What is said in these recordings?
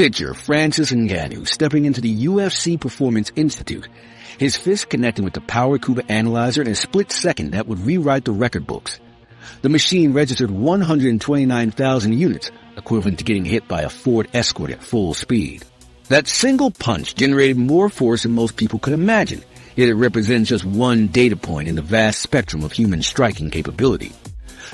Picture Francis Ngannou stepping into the UFC Performance Institute, his fist connecting with the Power Cuba analyzer in a split second that would rewrite the record books. The machine registered 129,000 units, equivalent to getting hit by a Ford Escort at full speed. That single punch generated more force than most people could imagine, yet it represents just one data point in the vast spectrum of human striking capability.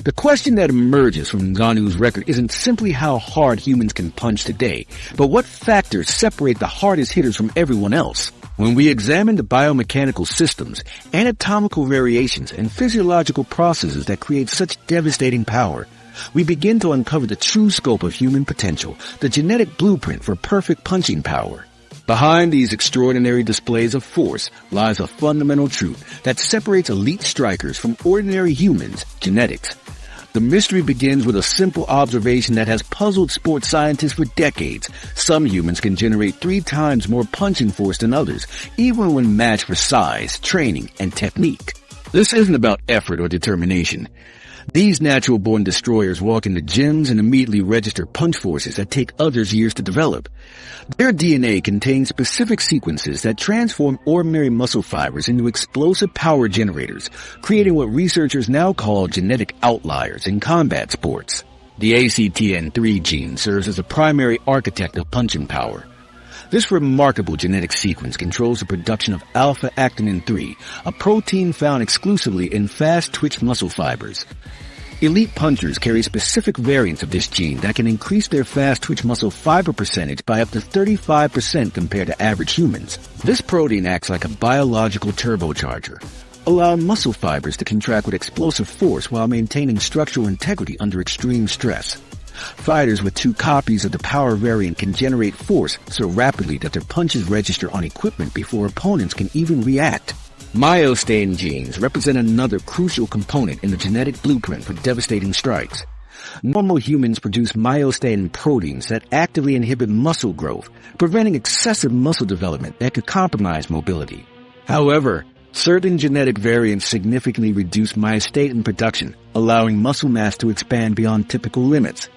The question that emerges from Ngannou's record isn't simply how hard humans can punch today, but what factors separate the hardest hitters from everyone else. When we examine the biomechanical systems, anatomical variations, and physiological processes that create such devastating power, we begin to uncover the true scope of human potential, the genetic blueprint for perfect punching power. Behind these extraordinary displays of force lies a fundamental truth that separates elite strikers from ordinary humans: genetics. The mystery begins with a simple observation that has puzzled sports scientists for decades. Some humans can generate 3 times more punching force than others, even when matched for size, training, and technique. This isn't about effort or determination. These natural-born destroyers walk into gyms and immediately register punch forces that take others years to develop. Their DNA contains specific sequences that transform ordinary muscle fibers into explosive power generators, creating what researchers now call genetic outliers in combat sports. The ACTN3 gene serves as a primary architect of punching power. This remarkable genetic sequence controls the production of alpha-actinin-3, a protein found exclusively in fast-twitch muscle fibers. Elite punchers carry specific variants of this gene that can increase their fast-twitch muscle fiber percentage by up to 35% compared to average humans. This protein acts like a biological turbocharger, allowing muscle fibers to contract with explosive force while maintaining structural integrity under extreme stress. Fighters with 2 copies of the power variant can generate force so rapidly that their punches register on equipment before opponents can even react. Myostatin genes represent another crucial component in the genetic blueprint for devastating strikes. Normal humans produce myostatin proteins that actively inhibit muscle growth, preventing excessive muscle development that could compromise mobility. However, certain genetic variants significantly reduce myostatin production, allowing muscle mass to expand beyond typical limits.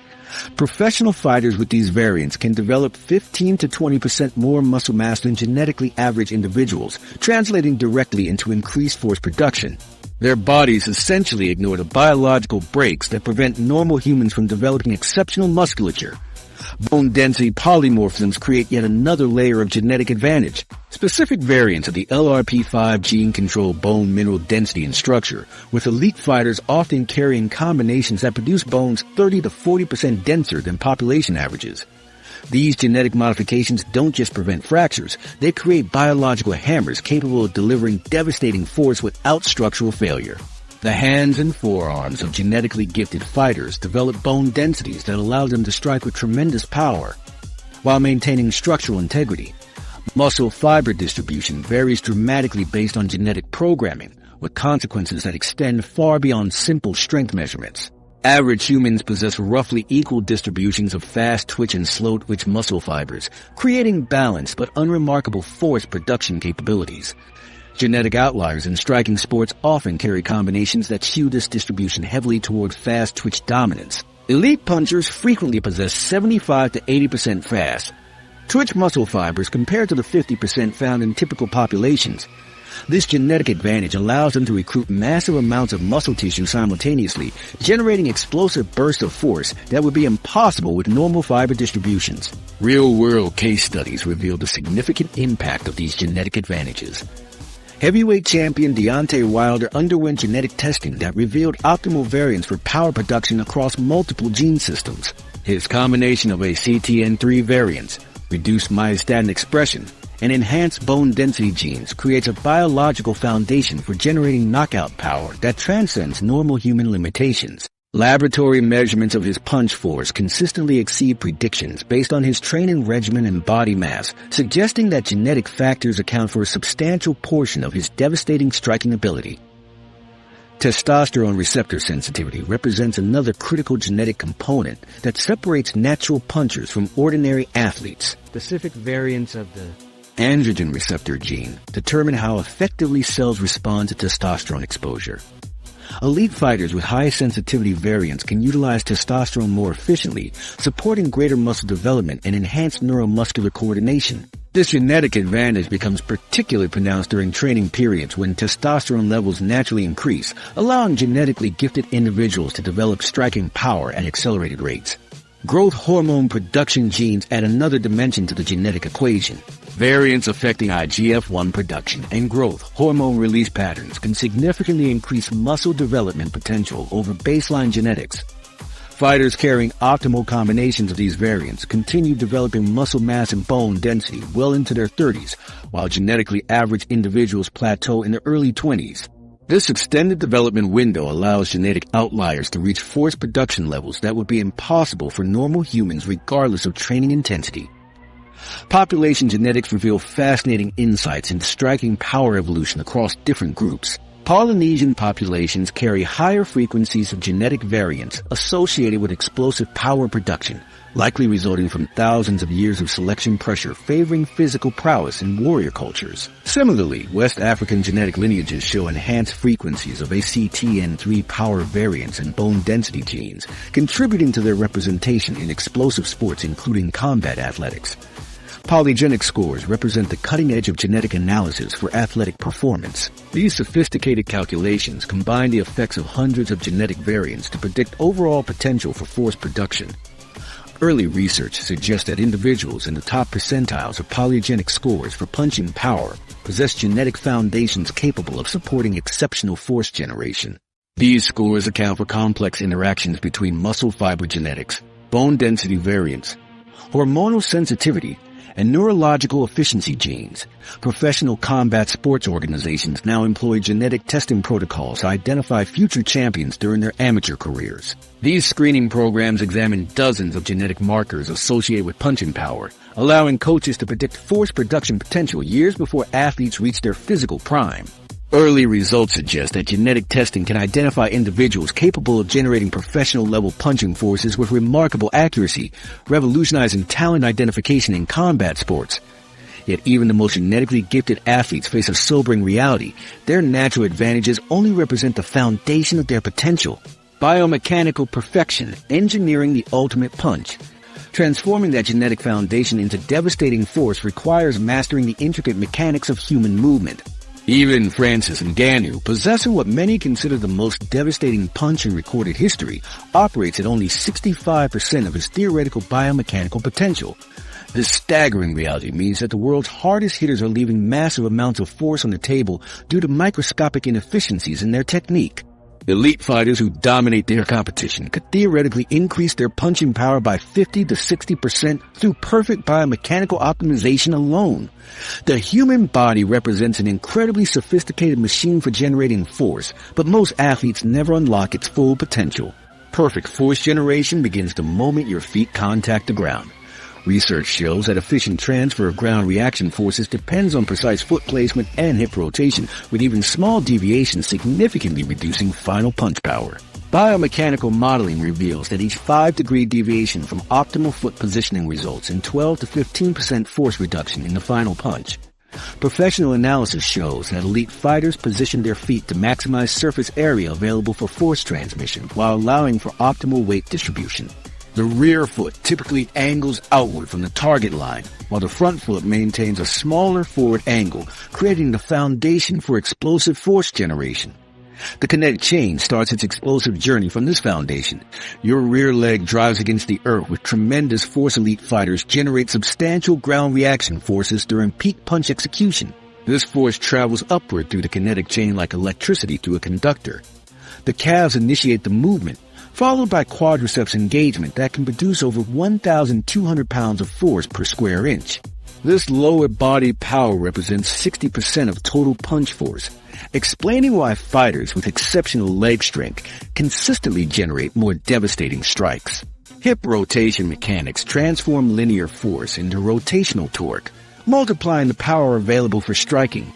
Professional fighters with these variants can develop 15 to 20% more muscle mass than genetically average individuals, translating directly into increased force production. Their bodies essentially ignore the biological brakes that prevent normal humans from developing exceptional musculature. Bone density polymorphisms create yet another layer of genetic advantage. Specific variants of the LRP5 gene control bone mineral density and structure, with elite fighters often carrying combinations that produce bones 30 to 40% denser than population averages. These genetic modifications don't just prevent fractures, they create biological hammers capable of delivering devastating force without structural failure. The hands and forearms of genetically gifted fighters develop bone densities that allow them to strike with tremendous power, while maintaining structural integrity. Muscle fiber distribution varies dramatically based on genetic programming, with consequences that extend far beyond simple strength measurements. Average humans possess roughly equal distributions of fast-twitch and slow-twitch muscle fibers, creating balanced but unremarkable force production capabilities. Genetic outliers in striking sports often carry combinations that skew this distribution heavily toward fast-twitch dominance. Elite punchers frequently possess 75 to 80% fast-twitch muscle fibers compared to the 50% found in typical populations. This genetic advantage allows them to recruit massive amounts of muscle tissue simultaneously, generating explosive bursts of force that would be impossible with normal fiber distributions. Real-world case studies reveal the significant impact of these genetic advantages. Heavyweight champion Deontay Wilder underwent genetic testing that revealed optimal variants for power production across multiple gene systems. His combination of ACTN3 variants, reduced myostatin expression, and enhanced bone density genes creates a biological foundation for generating knockout power that transcends normal human limitations. Laboratory measurements of his punch force consistently exceed predictions based on his training regimen and body mass, suggesting that genetic factors account for a substantial portion of his devastating striking ability. Testosterone receptor sensitivity represents another critical genetic component that separates natural punchers from ordinary athletes. Specific variants of the androgen receptor gene determine how effectively cells respond to testosterone exposure. Elite fighters with high sensitivity variants can utilize testosterone more efficiently, supporting greater muscle development and enhanced neuromuscular coordination. This genetic advantage becomes particularly pronounced during training periods when testosterone levels naturally increase, allowing genetically gifted individuals to develop striking power at accelerated rates. Growth hormone production genes add another dimension to the genetic equation. Variants affecting IGF-1 production and growth hormone release patterns can significantly increase muscle development potential over baseline genetics. Fighters carrying optimal combinations of these variants continue developing muscle mass and bone density well into their 30s, while genetically average individuals plateau in their early 20s. This extended development window allows genetic outliers to reach force production levels that would be impossible for normal humans regardless of training intensity. Population genetics reveal fascinating insights into striking power evolution across different groups. Polynesian populations carry higher frequencies of genetic variants associated with explosive power production, likely resulting from thousands of years of selection pressure favoring physical prowess in warrior cultures. Similarly, West African genetic lineages show enhanced frequencies of ACTN3 power variants and bone density genes, contributing to their representation in explosive sports including combat athletics. Polygenic scores represent the cutting edge of genetic analysis for athletic performance. These sophisticated calculations combine the effects of hundreds of genetic variants to predict overall potential for force production. Early research suggests that individuals in the top percentiles of polygenic scores for punching power possess genetic foundations capable of supporting exceptional force generation. These scores account for complex interactions between muscle fiber genetics, bone density variants, hormonal sensitivity, and neurological efficiency genes. Professional combat sports organizations now employ genetic testing protocols to identify future champions during their amateur careers. These screening programs examine dozens of genetic markers associated with punching power, allowing coaches to predict force production potential years before athletes reach their physical prime. Early results suggest that genetic testing can identify individuals capable of generating professional-level punching forces with remarkable accuracy, revolutionizing talent identification in combat sports. Yet even the most genetically gifted athletes face a sobering reality. Their natural advantages only represent the foundation of their potential. Biomechanical perfection, engineering the ultimate punch. Transforming that genetic foundation into devastating force requires mastering the intricate mechanics of human movement. Even Francis Ngannou, possessing what many consider the most devastating punch in recorded history, operates at only 65% of his theoretical biomechanical potential. This staggering reality means that the world's hardest hitters are leaving massive amounts of force on the table due to microscopic inefficiencies in their technique. Elite fighters who dominate their competition could theoretically increase their punching power by 50 to 60% through perfect biomechanical optimization alone. The human body represents an incredibly sophisticated machine for generating force, but most athletes never unlock its full potential. Perfect force generation begins the moment your feet contact the ground. Research shows that efficient transfer of ground reaction forces depends on precise foot placement and hip rotation, with even small deviations significantly reducing final punch power. Biomechanical modeling reveals that each 5-degree deviation from optimal foot positioning results in 12 to 15% force reduction in the final punch. Professional analysis shows that elite fighters position their feet to maximize surface area available for force transmission while allowing for optimal weight distribution. The rear foot typically angles outward from the target line, while the front foot maintains a smaller forward angle, creating the foundation for explosive force generation. The kinetic chain starts its explosive journey from this foundation. Your rear leg drives against the earth with tremendous force. Elite fighters generate substantial ground reaction forces during peak punch execution. This force travels upward through the kinetic chain like electricity through a conductor. The calves initiate the movement, followed by quadriceps engagement that can produce over 1,200 pounds of force per square inch. This lower body power represents 60% of total punch force, explaining why fighters with exceptional leg strength consistently generate more devastating strikes. Hip rotation mechanics transform linear force into rotational torque, multiplying the power available for striking.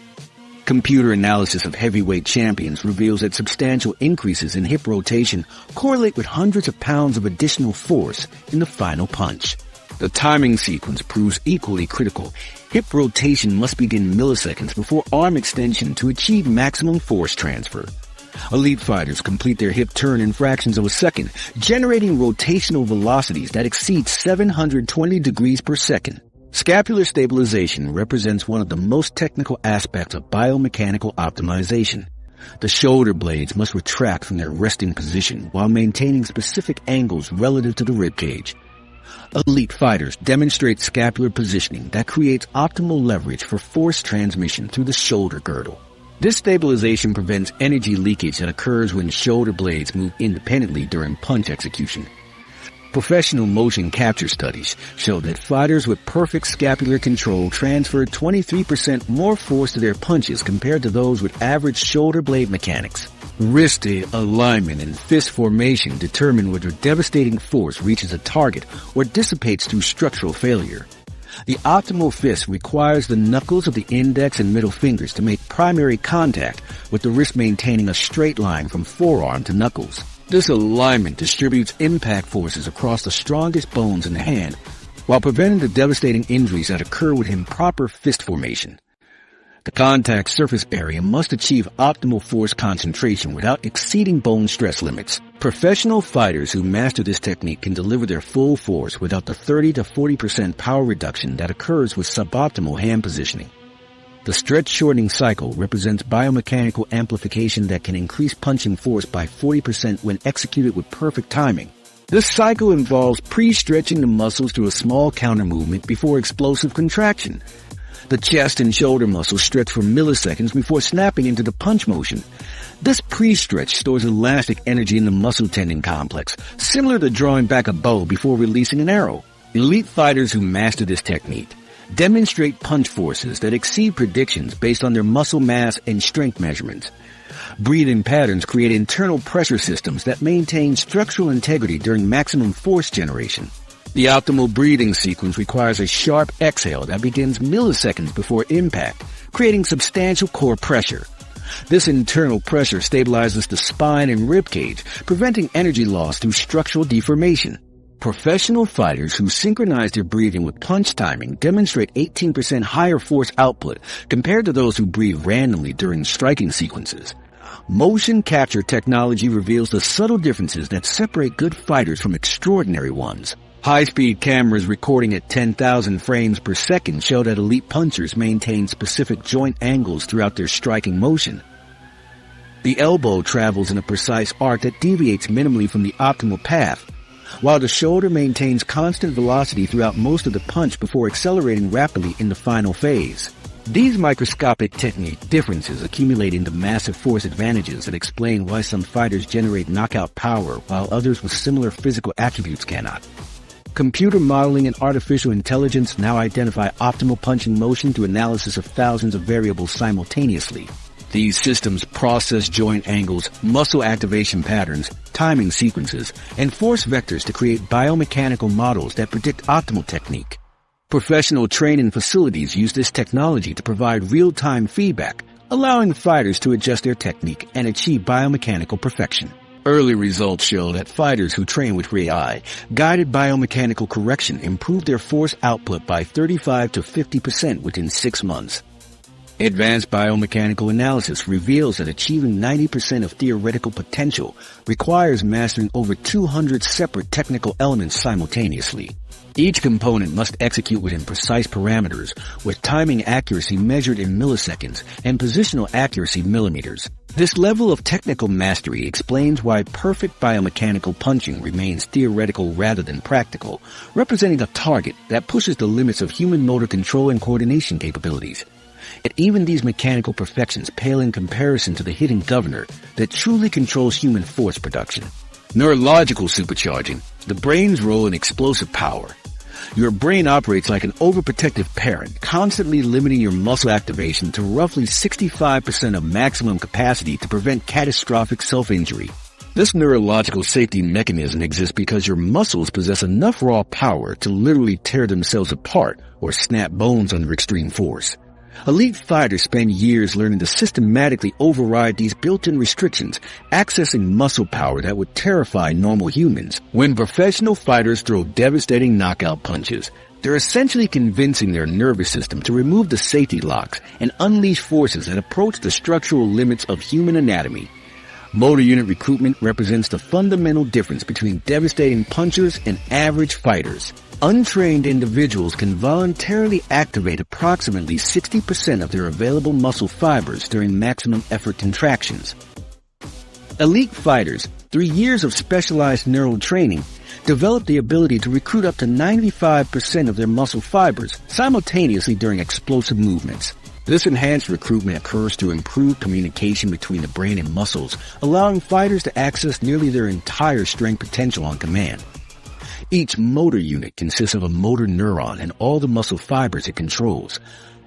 Computer analysis of heavyweight champions reveals that substantial increases in hip rotation correlate with hundreds of pounds of additional force in the final punch. The timing sequence proves equally critical. Hip rotation must begin milliseconds before arm extension to achieve maximum force transfer. Elite fighters complete their hip turn in fractions of a second, generating rotational velocities that exceed 720 degrees per second. Scapular stabilization represents one of the most technical aspects of biomechanical optimization. The shoulder blades must retract from their resting position while maintaining specific angles relative to the ribcage. Elite fighters demonstrate scapular positioning that creates optimal leverage for force transmission through the shoulder girdle. This stabilization prevents energy leakage that occurs when shoulder blades move independently during punch execution. Professional motion capture studies show that fighters with perfect scapular control transfer 23% more force to their punches compared to those with average shoulder blade mechanics. Wrist alignment and fist formation determine whether devastating force reaches a target or dissipates through structural failure. The optimal fist requires the knuckles of the index and middle fingers to make primary contact, with the wrist maintaining a straight line from forearm to knuckles. This alignment distributes impact forces across the strongest bones in the hand, while preventing the devastating injuries that occur with improper fist formation. The contact surface area must achieve optimal force concentration without exceeding bone stress limits. Professional fighters who master this technique can deliver their full force without the 30 to 40% power reduction that occurs with suboptimal hand positioning. The stretch shortening cycle represents biomechanical amplification that can increase punching force by 40% when executed with perfect timing. This cycle involves pre-stretching the muscles through a small counter movement before explosive contraction. The chest and shoulder muscles stretch for milliseconds before snapping into the punch motion. This pre-stretch stores elastic energy in the muscle tendon complex, similar to drawing back a bow before releasing an arrow. Elite fighters who master this technique demonstrate punch forces that exceed predictions based on their muscle mass and strength measurements. Breathing patterns create internal pressure systems that maintain structural integrity during maximum force generation. The optimal breathing sequence requires a sharp exhale that begins milliseconds before impact, creating substantial core pressure. This internal pressure stabilizes the spine and ribcage, preventing energy loss through structural deformation. Professional fighters who synchronize their breathing with punch timing demonstrate 18% higher force output compared to those who breathe randomly during striking sequences. Motion capture technology reveals the subtle differences that separate good fighters from extraordinary ones. High-speed cameras recording at 10,000 frames per second show that elite punchers maintain specific joint angles throughout their striking motion. The elbow travels in a precise arc that deviates minimally from the optimal path, while the shoulder maintains constant velocity throughout most of the punch before accelerating rapidly in the final phase. These microscopic technique differences accumulate into massive force advantages that explain why some fighters generate knockout power while others with similar physical attributes cannot. Computer modeling and artificial intelligence now identify optimal punching motion through analysis of thousands of variables simultaneously. These systems process joint angles, muscle activation patterns, timing sequences, and force vectors to create biomechanical models that predict optimal technique. Professional training facilities use this technology to provide real-time feedback, allowing fighters to adjust their technique and achieve biomechanical perfection. Early results show that fighters who train with AI, guided biomechanical correction, improve their force output by 35 to 50% within 6 months. Advanced biomechanical analysis reveals that achieving 90% of theoretical potential requires mastering over 200 separate technical elements simultaneously. Each component must execute within precise parameters, with timing accuracy measured in milliseconds and positional accuracy millimeters. This level of technical mastery explains why perfect biomechanical punching remains theoretical rather than practical, representing a target that pushes the limits of human motor control and coordination capabilities. Yet even these mechanical perfections pale in comparison to the hidden governor that truly controls human force production. Neurological supercharging, the brain's role in explosive power. Your brain operates like an overprotective parent, constantly limiting your muscle activation to roughly 65% of maximum capacity to prevent catastrophic self-injury. This neurological safety mechanism exists because your muscles possess enough raw power to literally tear themselves apart or snap bones under extreme force. Elite fighters spend years learning to systematically override these built-in restrictions, accessing muscle power that would terrify normal humans. When professional fighters throw devastating knockout punches, they're essentially convincing their nervous system to remove the safety locks and unleash forces that approach the structural limits of human anatomy. Motor unit recruitment represents the fundamental difference between devastating punchers and average fighters. Untrained individuals can voluntarily activate approximately 60% of their available muscle fibers during maximum effort contractions. Elite fighters, through years of specialized neural training, develop the ability to recruit up to 95% of their muscle fibers simultaneously during explosive movements. This enhanced recruitment occurs through improved communication between the brain and muscles, allowing fighters to access nearly their entire strength potential on command. Each motor unit consists of a motor neuron and all the muscle fibers it controls.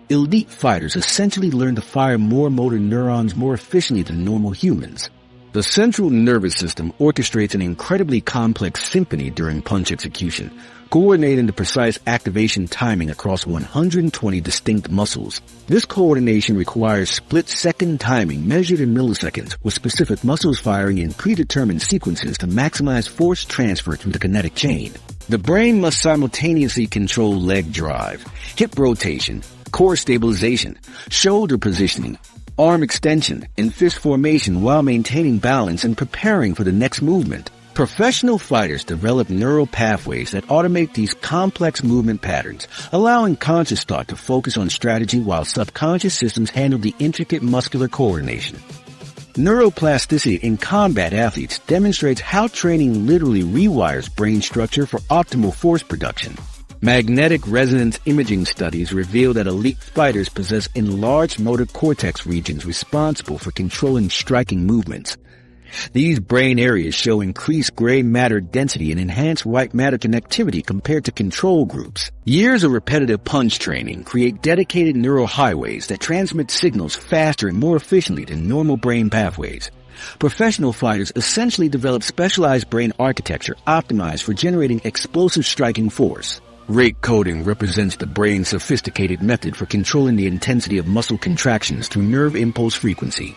Elite fighters essentially learn to fire more motor neurons more efficiently than normal humans. The central nervous system orchestrates an incredibly complex symphony during punch execution, coordinating the precise activation timing across 120 distinct muscles. This coordination requires split-second timing measured in milliseconds, with specific muscles firing in predetermined sequences to maximize force transfer through the kinetic chain. The brain must simultaneously control leg drive, hip rotation, core stabilization, shoulder positioning, arm extension, and fist formation while maintaining balance and preparing for the next movement. Professional fighters develop neural pathways that automate these complex movement patterns, allowing conscious thought to focus on strategy while subconscious systems handle the intricate muscular coordination. Neuroplasticity in combat athletes demonstrates how training literally rewires brain structure for optimal force production. Magnetic resonance imaging studies reveal that elite fighters possess enlarged motor cortex regions responsible for controlling striking movements. These brain areas show increased gray matter density and enhanced white matter connectivity compared to control groups. Years of repetitive punch training create dedicated neural highways that transmit signals faster and more efficiently than normal brain pathways. Professional fighters essentially develop specialized brain architecture optimized for generating explosive striking force. Rate coding represents the brain's sophisticated method for controlling the intensity of muscle contractions through nerve impulse frequency.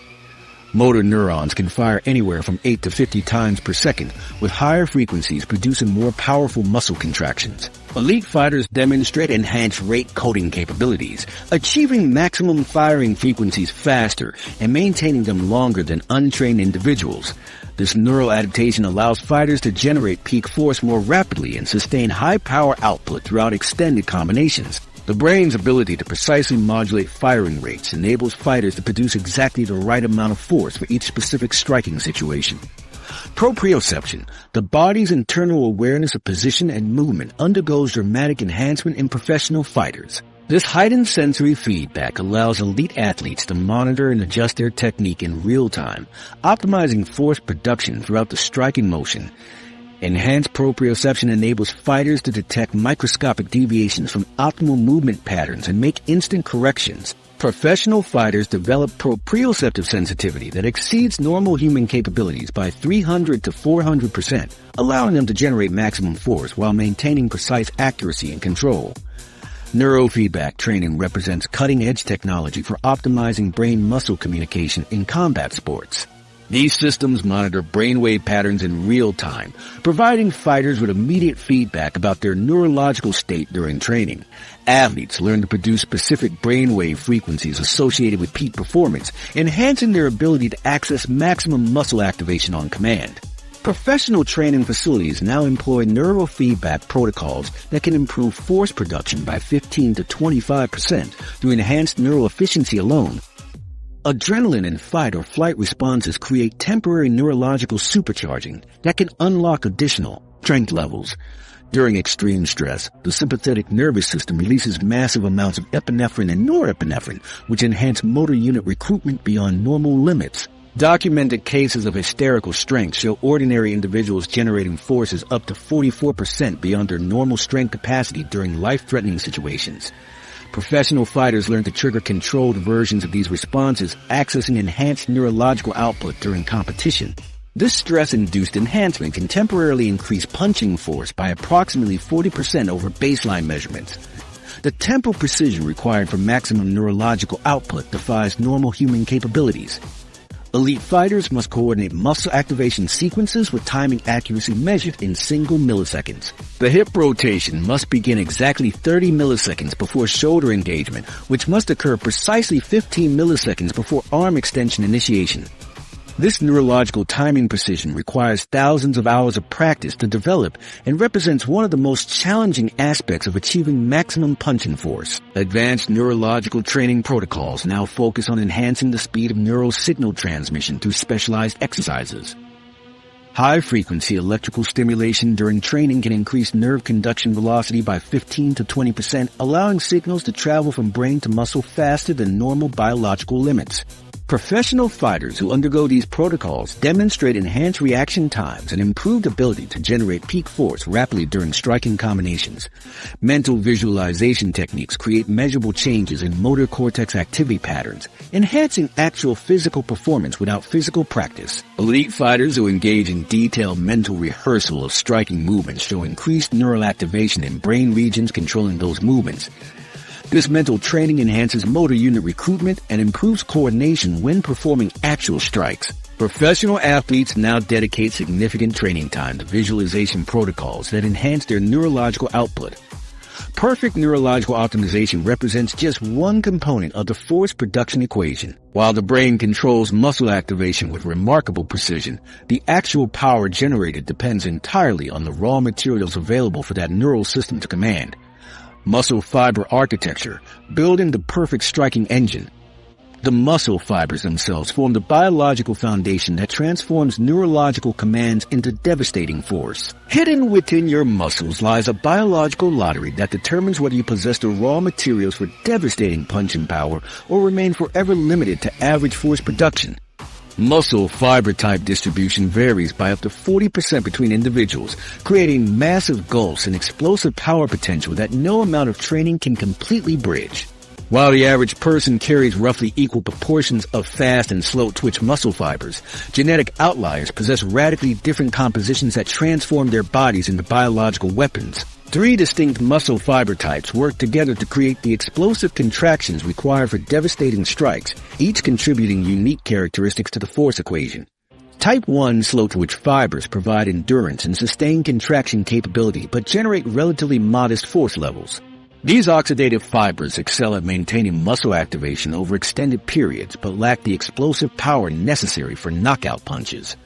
Motor neurons can fire anywhere from 8 to 50 times per second, with higher frequencies producing more powerful muscle contractions. Elite fighters demonstrate enhanced rate coding capabilities, achieving maximum firing frequencies faster and maintaining them longer than untrained individuals. This neural adaptation allows fighters to generate peak force more rapidly and sustain high power output throughout extended combinations. The brain's ability to precisely modulate firing rates enables fighters to produce exactly the right amount of force for each specific striking situation. Proprioception, the body's internal awareness of position and movement, undergoes dramatic enhancement in professional fighters. This heightened sensory feedback allows elite athletes to monitor and adjust their technique in real time, optimizing force production throughout the striking motion. Enhanced proprioception enables fighters to detect microscopic deviations from optimal movement patterns and make instant corrections. Professional fighters develop proprioceptive sensitivity that exceeds normal human capabilities by 300 to 400%, allowing them to generate maximum force while maintaining precise accuracy and control. Neurofeedback training represents cutting-edge technology for optimizing brain-muscle communication in combat sports. These systems monitor brainwave patterns in real time, providing fighters with immediate feedback about their neurological state during training. Athletes learn to produce specific brainwave frequencies associated with peak performance, enhancing their ability to access maximum muscle activation on command. Professional training facilities now employ neurofeedback protocols that can improve force production by 15 to 25% through enhanced neural efficiency alone. Adrenaline and fight or flight responses create temporary neurological supercharging that can unlock additional strength levels. During extreme stress, the sympathetic nervous system releases massive amounts of epinephrine and norepinephrine, which enhance motor unit recruitment beyond normal limits. Documented cases of hysterical strength show ordinary individuals generating forces up to 44% beyond their normal strength capacity during life-threatening situations. Professional fighters learn to trigger controlled versions of these responses, accessing enhanced neurological output during competition. This stress-induced enhancement can temporarily increase punching force by approximately 40% over baseline measurements. The tempo precision required for maximum neurological output defies normal human capabilities. Elite fighters must coordinate muscle activation sequences with timing accuracy measured in single milliseconds. The hip rotation must begin exactly 30 milliseconds before shoulder engagement, which must occur precisely 15 milliseconds before arm extension initiation. This neurological timing precision requires thousands of hours of practice to develop and represents one of the most challenging aspects of achieving maximum punching force. Advanced neurological training protocols now focus on enhancing the speed of neural signal transmission through specialized exercises. High-frequency electrical stimulation during training can increase nerve conduction velocity by 15 to 20%, allowing signals to travel from brain to muscle faster than normal biological limits. Professional fighters who undergo these protocols demonstrate enhanced reaction times and improved ability to generate peak force rapidly during striking combinations. Mental visualization techniques create measurable changes in motor cortex activity patterns, enhancing actual physical performance without physical practice. Elite fighters who engage in detailed mental rehearsal of striking movements show increased neural activation in brain regions controlling those movements. This mental training enhances motor unit recruitment and improves coordination when performing actual strikes. Professional athletes now dedicate significant training time to visualization protocols that enhance their neurological output. Perfect neurological optimization represents just one component of the force production equation. While the brain controls muscle activation with remarkable precision, the actual power generated depends entirely on the raw materials available for that neural system to command. Muscle fiber architecture, building the perfect striking engine. The muscle fibers themselves form the biological foundation that transforms neurological commands into devastating force. Hidden within your muscles lies a biological lottery that determines whether you possess the raw materials for devastating punching power or remain forever limited to average force production. Muscle fiber type distribution varies by up to 40% between individuals, creating massive gulfs and explosive power potential that no amount of training can completely bridge. While the average person carries roughly equal proportions of fast and slow twitch muscle fibers, genetic outliers possess radically different compositions that transform their bodies into biological weapons. 3 distinct muscle fiber types work together to create the explosive contractions required for devastating strikes, each contributing unique characteristics to the force equation. Type 1 slow-twitch fibers provide endurance and sustained contraction capability but generate relatively modest force levels. These oxidative fibers excel at maintaining muscle activation over extended periods but lack the explosive power necessary for knockout punches.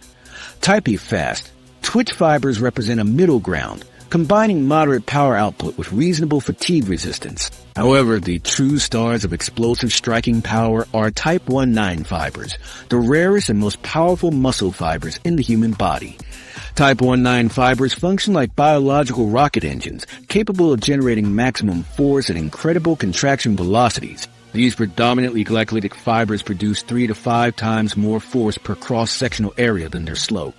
Type E fast twitch fibers represent a middle ground, combining moderate power output with reasonable fatigue resistance. However, the true stars of explosive striking power are type 1-9 fibers, the rarest and most powerful muscle fibers in the human body. Type 1-9 fibers function like biological rocket engines, capable of generating maximum force at incredible contraction velocities. These predominantly glycolytic fibers produce 3 to 5 times more force per cross-sectional area than their slow,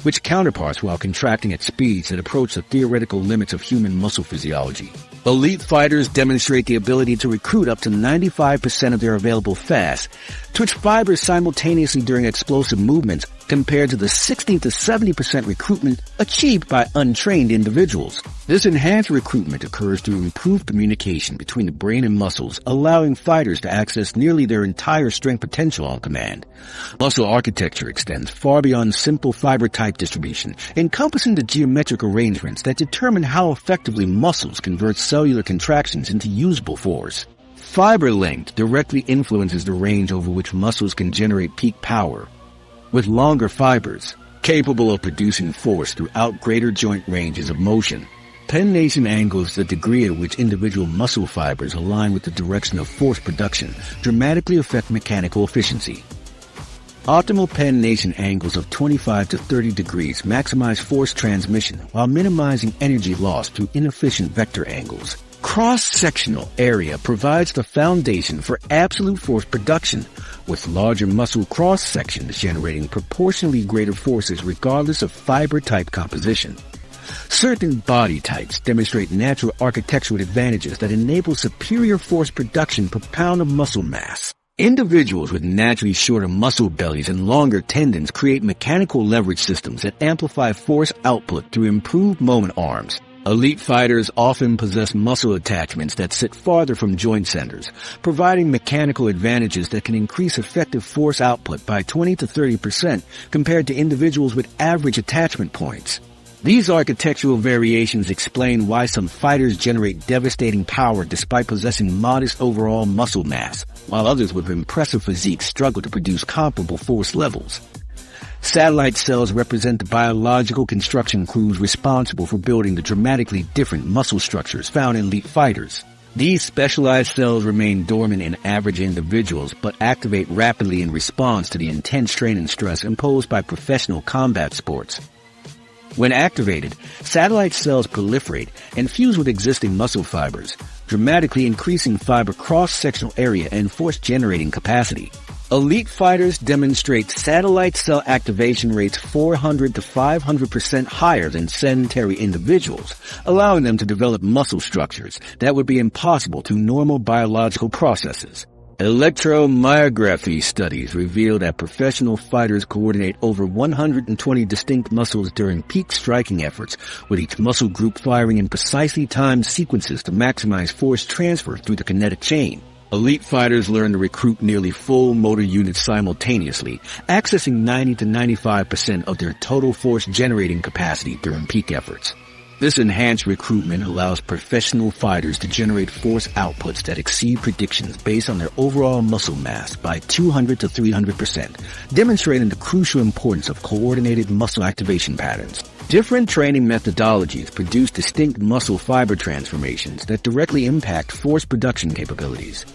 which counterparts while contracting at speeds that approach the theoretical limits of human muscle physiology. Elite fighters demonstrate the ability to recruit up to 95% of their available fast twitch fibers simultaneously during explosive movements, compared to the 60 to 70% recruitment achieved by untrained individuals. This enhanced recruitment occurs through improved communication between the brain and muscles, allowing fighters to access nearly their entire strength potential on command. Muscle architecture extends far beyond simple fiber type distribution, encompassing the geometric arrangements that determine how effectively muscles convert cellular contractions into usable force. Fiber length directly influences the range over which muscles can generate peak power. With longer fibers, capable of producing force throughout greater joint ranges of motion, pennation angles, the degree at which individual muscle fibers align with the direction of force production, dramatically affect mechanical efficiency. Optimal pennation angles of 25 to 30 degrees maximize force transmission while minimizing energy loss through inefficient vector angles. Cross-sectional area provides the foundation for absolute force production, with larger muscle cross-sections generating proportionally greater forces regardless of fiber type composition. Certain body types demonstrate natural architectural advantages that enable superior force production per pound of muscle mass. Individuals with naturally shorter muscle bellies and longer tendons create mechanical leverage systems that amplify force output through improved moment arms. Elite fighters often possess muscle attachments that sit farther from joint centers, providing mechanical advantages that can increase effective force output by 20 to 30% compared to individuals with average attachment points. These architectural variations explain why some fighters generate devastating power despite possessing modest overall muscle mass, while others with impressive physiques struggle to produce comparable force levels. Satellite cells represent the biological construction crews responsible for building the dramatically different muscle structures found in elite fighters. These specialized cells remain dormant in average individuals, but activate rapidly in response to the intense strain and stress imposed by professional combat sports. When activated, satellite cells proliferate and fuse with existing muscle fibers, dramatically increasing fiber cross-sectional area and force-generating capacity. Elite fighters demonstrate satellite cell activation rates 400 to 500% higher than sedentary individuals, allowing them to develop muscle structures that would be impossible through normal biological processes. Electromyography studies reveal that professional fighters coordinate over 120 distinct muscles during peak striking efforts, with each muscle group firing in precisely timed sequences to maximize force transfer through the kinetic chain. Elite fighters learn to recruit nearly full motor units simultaneously, accessing 90 to 95% of their total force generating capacity during peak efforts. This enhanced recruitment allows professional fighters to generate force outputs that exceed predictions based on their overall muscle mass by 200 to 300%, demonstrating the crucial importance of coordinated muscle activation patterns. Different training methodologies produce distinct muscle fiber transformations that directly impact force production capabilities.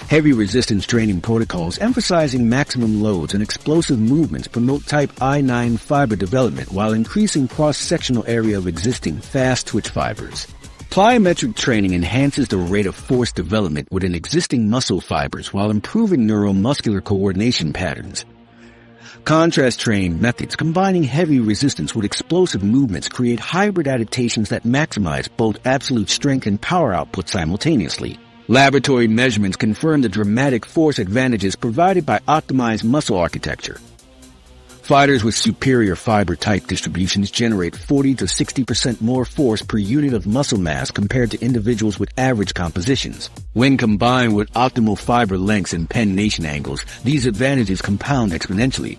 Heavy resistance training protocols emphasizing maximum loads and explosive movements promote type I9 fiber development while increasing cross-sectional area of existing fast-twitch fibers. Plyometric training enhances the rate of force development within existing muscle fibers while improving neuromuscular coordination patterns. Contrast training methods combining heavy resistance with explosive movements create hybrid adaptations that maximize both absolute strength and power output simultaneously. Laboratory measurements confirm the dramatic force advantages provided by optimized muscle architecture. Fighters with superior fiber type distributions generate 40 to 60% more force per unit of muscle mass compared to individuals with average compositions. When combined with optimal fiber lengths and pennation angles, these advantages compound exponentially.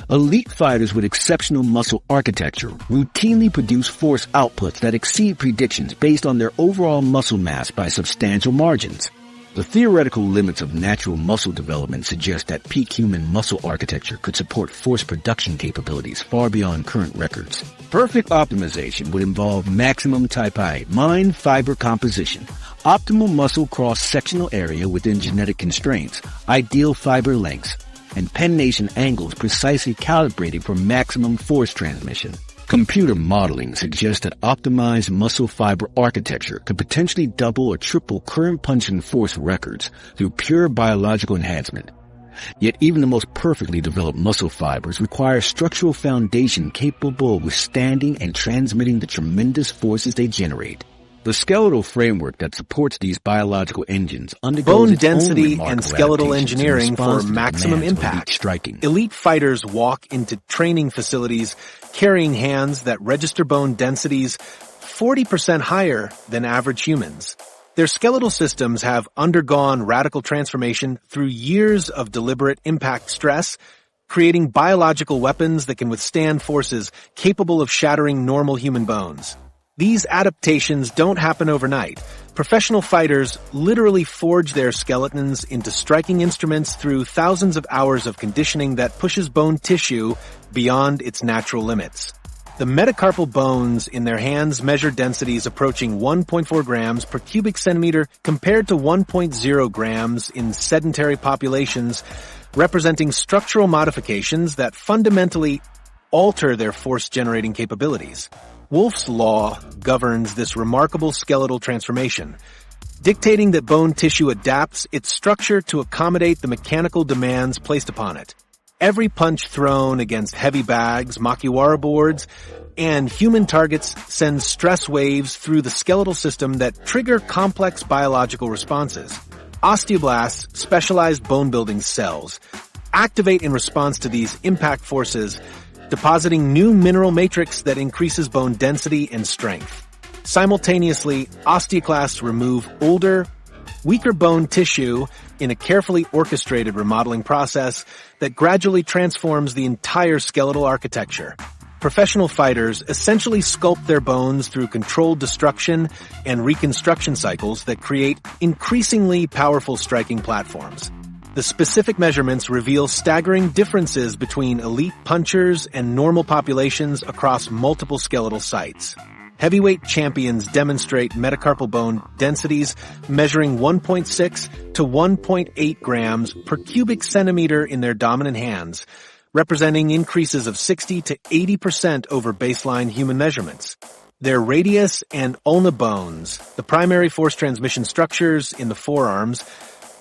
Elite fighters with exceptional muscle architecture routinely produce force outputs that exceed predictions based on their overall muscle mass by substantial margins. The theoretical limits of natural muscle development suggest that peak human muscle architecture could support force production capabilities far beyond current records. Perfect optimization would involve maximum type I mind fiber composition, optimal muscle cross-sectional area within genetic constraints, ideal fiber lengths, and pennation angles precisely calibrated for maximum force transmission. Computer modeling suggests that optimized muscle fiber architecture could potentially double or triple current punch and force records through pure biological enhancement. Yet even the most perfectly developed muscle fibers require a structural foundation capable of withstanding and transmitting the tremendous forces they generate. The skeletal framework that supports these biological engines undergoes bone its own density remarkable and skeletal adaptations in engineering for response to the maximum demands of elite impact. striking. Elite fighters walk into training facilities carrying hands that register bone densities 40% higher than average humans. Their skeletal systems have undergone radical transformation through years of deliberate impact stress, creating biological weapons that can withstand forces capable of shattering normal human bones. These adaptations don't happen overnight. Professional fighters literally forge their skeletons into striking instruments through thousands of hours of conditioning that pushes bone tissue beyond its natural limits. The metacarpal bones in their hands measure densities approaching 1.4 grams per cubic centimeter compared to 1.0 grams in sedentary populations, representing structural modifications that fundamentally alter their force-generating capabilities. Wolff's law governs this remarkable skeletal transformation, dictating that bone tissue adapts its structure to accommodate the mechanical demands placed upon it. Every punch thrown against heavy bags, makiwara boards, and human targets sends stress waves through the skeletal system that trigger complex biological responses. Osteoblasts, specialized bone-building cells, activate in response to these impact forces, depositing new mineral matrix that increases bone density and strength. Simultaneously, osteoclasts remove older, weaker bone tissue in a carefully orchestrated remodeling process that gradually transforms the entire skeletal architecture. Professional fighters essentially sculpt their bones through controlled destruction and reconstruction cycles that create increasingly powerful striking platforms. The specific measurements reveal staggering differences between elite punchers and normal populations across multiple skeletal sites. Heavyweight champions demonstrate metacarpal bone densities measuring 1.6 to 1.8 grams per cubic centimeter in their dominant hands, representing increases of 60 to 80% over baseline human measurements. Their radius and ulna bones, the primary force transmission structures in the forearms,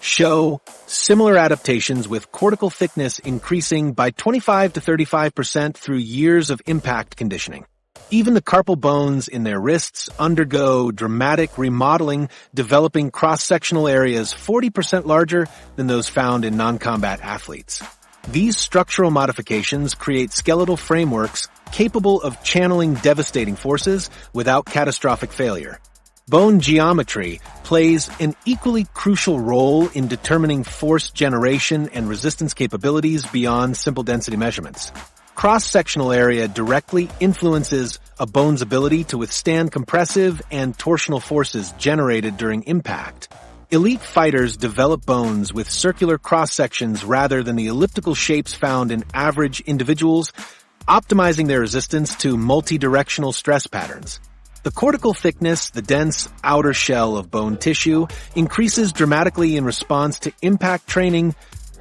show similar adaptations, with cortical thickness increasing by 25 to 35% through years of impact conditioning. Even the carpal bones in their wrists undergo dramatic remodeling, developing cross-sectional areas 40% larger than those found in non-combat athletes. These structural modifications create skeletal frameworks capable of channeling devastating forces without catastrophic failure. Bone geometry plays an equally crucial role in determining force generation and resistance capabilities beyond simple density measurements. Cross-sectional area directly influences a bone's ability to withstand compressive and torsional forces generated during impact. Elite fighters develop bones with circular cross-sections rather than the elliptical shapes found in average individuals, optimizing their resistance to multi-directional stress patterns. The cortical thickness, the dense outer shell of bone tissue, increases dramatically in response to impact training,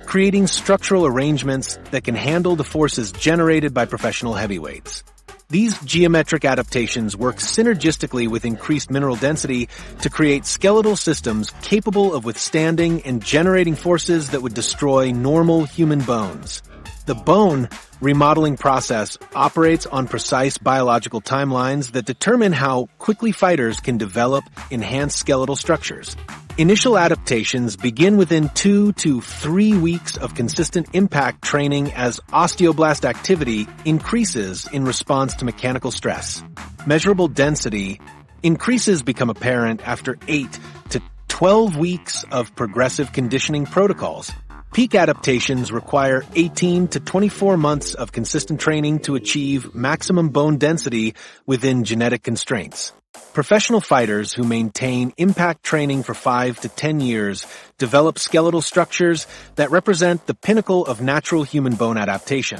creating structural arrangements that can handle the forces generated by professional heavyweights. These geometric adaptations work synergistically with increased mineral density to create skeletal systems capable of withstanding and generating forces that would destroy normal human bones. The bone remodeling process operates on precise biological timelines that determine how quickly fighters can develop enhanced skeletal structures. Initial adaptations begin within 2 to 3 weeks of consistent impact training as osteoblast activity increases in response to mechanical stress. Measurable density increases become apparent after 8 to 12 weeks of progressive conditioning protocols. Peak adaptations require 18 to 24 months of consistent training to achieve maximum bone density within genetic constraints. Professional fighters who maintain impact training for 5 to 10 years develop skeletal structures that represent the pinnacle of natural human bone adaptation,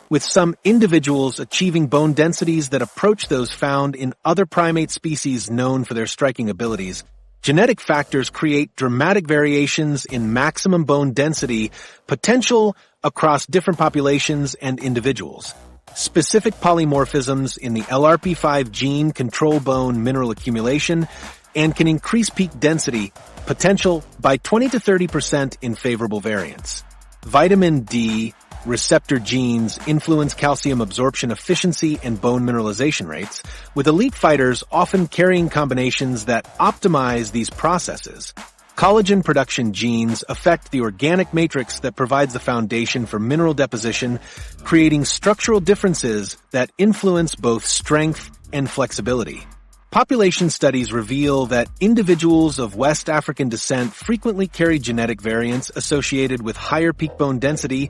with some individuals achieving bone densities that approach those found in other primate species known for their striking abilities. Genetic factors create dramatic variations in maximum bone density potential across different populations and individuals. Specific polymorphisms in the LRP5 gene control bone mineral accumulation and can increase peak density potential by 20 to 30% in favorable variants. Vitamin D receptor genes influence calcium absorption efficiency and bone mineralization rates, with elite fighters often carrying combinations that optimize these processes. Collagen production genes affect the organic matrix that provides the foundation for mineral deposition, creating structural differences that influence both strength and flexibility. Population studies reveal that individuals of West African descent frequently carry genetic variants associated with higher peak bone density,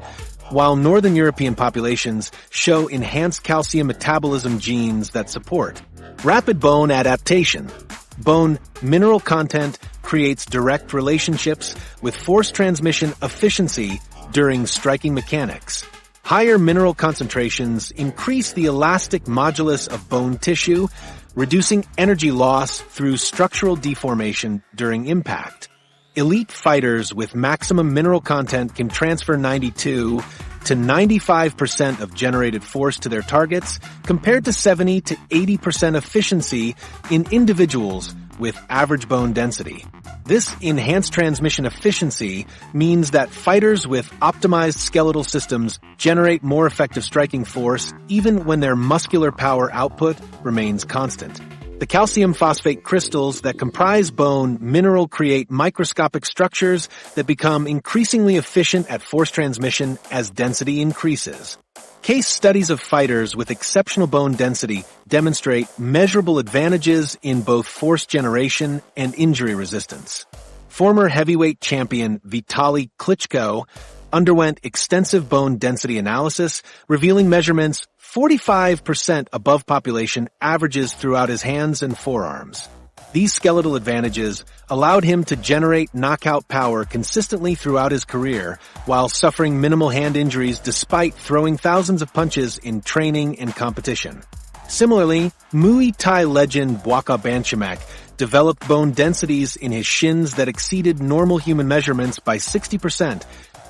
while Northern European populations show enhanced calcium metabolism genes that support rapid bone adaptation. Bone mineral content creates direct relationships with force transmission efficiency during striking mechanics. Higher mineral concentrations increase the elastic modulus of bone tissue, reducing energy loss through structural deformation during impact. Elite fighters with maximum mineral content can transfer 92 to 95% of generated force to their targets, compared to 70 to 80% efficiency in individuals with average bone density. This enhanced transmission efficiency means that fighters with optimized skeletal systems generate more effective striking force even when their muscular power output remains constant. The calcium phosphate crystals that comprise bone mineral create microscopic structures that become increasingly efficient at force transmission as density increases. Case studies of fighters with exceptional bone density demonstrate measurable advantages in both force generation and injury resistance. Former heavyweight champion Vitaly Klitschko underwent extensive bone density analysis, revealing measurements 45% above population averages throughout his hands and forearms. These skeletal advantages allowed him to generate knockout power consistently throughout his career while suffering minimal hand injuries despite throwing thousands of punches in training and competition. Similarly, Muay Thai legend Biocompatible developed bone densities in his shins that exceeded normal human measurements by 60%,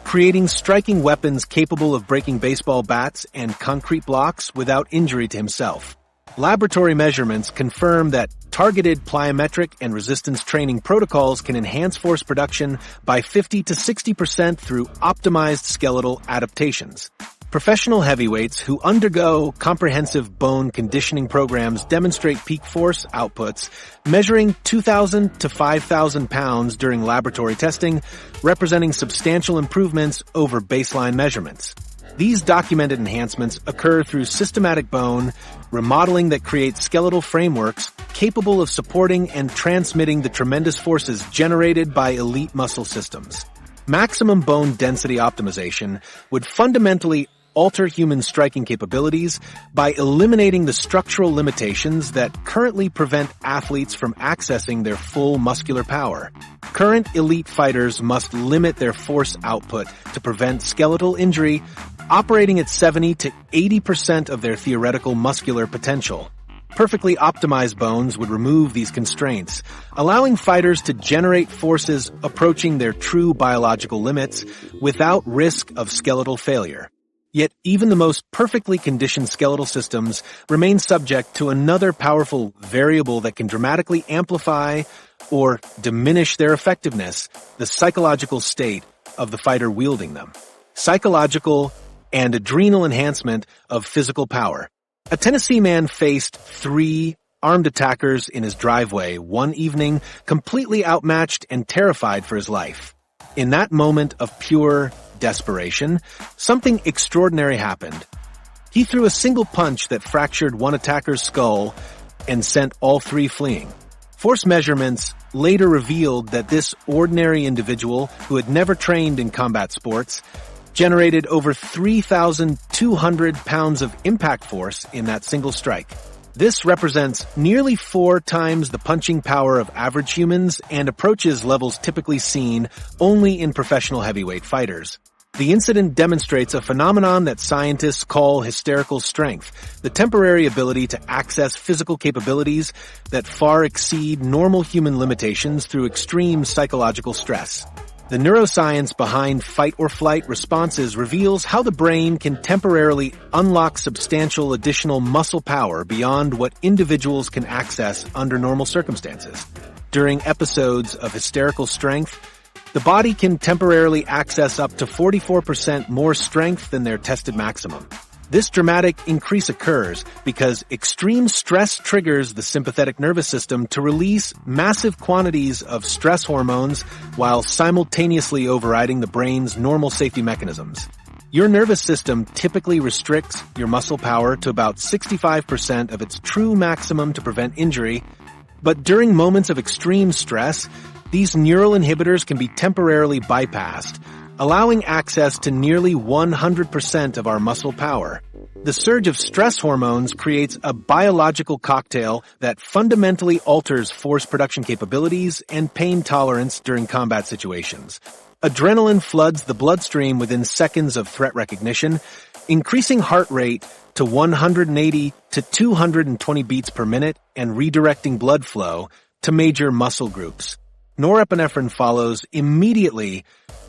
creating striking weapons capable of breaking baseball bats and concrete blocks without injury to himself. Laboratory measurements confirm that targeted plyometric and resistance training protocols can enhance force production by 50 to 60% through optimized skeletal adaptations. Professional heavyweights who undergo comprehensive bone conditioning programs demonstrate peak force outputs measuring 2,000 to 5,000 pounds during laboratory testing, representing substantial improvements over baseline measurements. These documented enhancements occur through systematic bone remodeling that creates skeletal frameworks capable of supporting and transmitting the tremendous forces generated by elite muscle systems. Maximum bone density optimization would fundamentally alter human striking capabilities by eliminating the structural limitations that currently prevent athletes from accessing their full muscular power. Current elite fighters must limit their force output to prevent skeletal injury, operating at 70 to 80% of their theoretical muscular potential. Perfectly optimized bones would remove these constraints, allowing fighters to generate forces approaching their true biological limits without risk of skeletal failure. Yet even the most perfectly conditioned skeletal systems remain subject to another powerful variable that can dramatically amplify or diminish their effectiveness: the psychological state of the fighter wielding them. Psychological and adrenal enhancement of physical power. A Tennessee man faced 3 armed attackers in his driveway one evening, completely outmatched and terrified for his life. In that moment of pure desperation, something extraordinary happened. He threw a single punch that fractured one attacker's skull and sent all 3 fleeing. Force measurements later revealed that this ordinary individual, who had never trained in combat sports, generated over 3,200 pounds of impact force in that single strike. This represents nearly 4 times the punching power of average humans and approaches levels typically seen only in professional heavyweight fighters. The incident demonstrates a phenomenon that scientists call hysterical strength, the temporary ability to access physical capabilities that far exceed normal human limitations through extreme psychological stress. The neuroscience behind fight-or-flight responses reveals how the brain can temporarily unlock substantial additional muscle power beyond what individuals can access under normal circumstances. During episodes of hysterical strength, the body can temporarily access up to 44% more strength than their tested maximum. This dramatic increase occurs because extreme stress triggers the sympathetic nervous system to release massive quantities of stress hormones while simultaneously overriding the brain's normal safety mechanisms. Your nervous system typically restricts your muscle power to about 65% of its true maximum to prevent injury, but during moments of extreme stress, these neural inhibitors can be temporarily bypassed, allowing access to nearly 100% of our muscle power. The surge of stress hormones creates a biological cocktail that fundamentally alters force production capabilities and pain tolerance during combat situations. Adrenaline floods the bloodstream within seconds of threat recognition, increasing heart rate to 180 to 220 beats per minute and redirecting blood flow to major muscle groups. Norepinephrine follows immediately,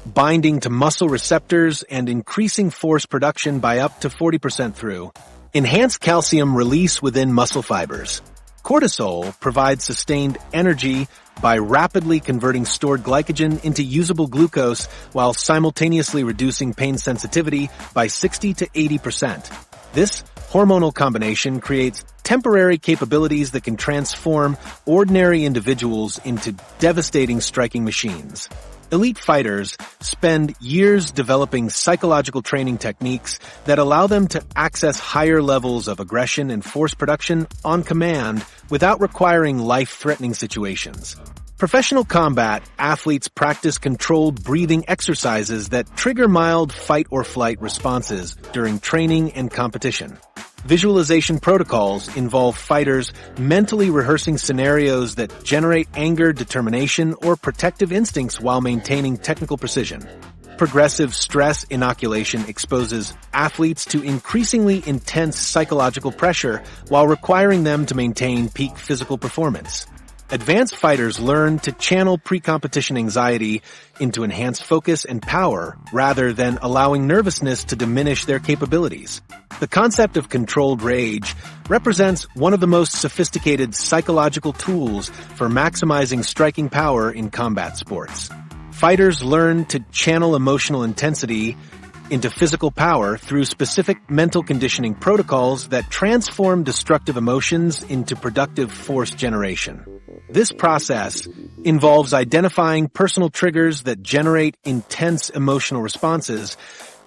binding to muscle receptors and increasing force production by up to 40% through enhanced calcium release within muscle fibers. Cortisol provides sustained energy by rapidly converting stored glycogen into usable glucose while simultaneously reducing pain sensitivity by 60 to 80%. This hormonal combination creates temporary capabilities that can transform ordinary individuals into devastating striking machines. Elite fighters spend years developing psychological training techniques that allow them to access higher levels of aggression and force production on command without requiring life-threatening situations. Professional combat athletes practice controlled breathing exercises that trigger mild fight-or-flight responses during training and competition. Visualization protocols involve fighters mentally rehearsing scenarios that generate anger, determination, or protective instincts while maintaining technical precision. Progressive stress inoculation exposes athletes to increasingly intense psychological pressure while requiring them to maintain peak physical performance. Advanced fighters learn to channel pre-competition anxiety into enhanced focus and power rather than allowing nervousness to diminish their capabilities. The concept of controlled rage represents one of the most sophisticated psychological tools for maximizing striking power in combat sports. Fighters learn to channel emotional intensity into physical power through specific mental conditioning protocols that transform destructive emotions into productive force generation. This process involves identifying personal triggers that generate intense emotional responses,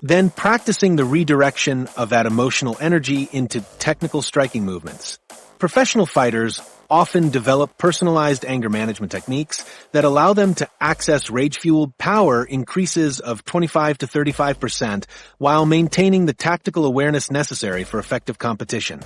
then practicing the redirection of that emotional energy into technical striking movements. Professional fighters often develop personalized anger management techniques that allow them to access rage-fueled power increases of 25 to 35% while maintaining the tactical awareness necessary for effective competition.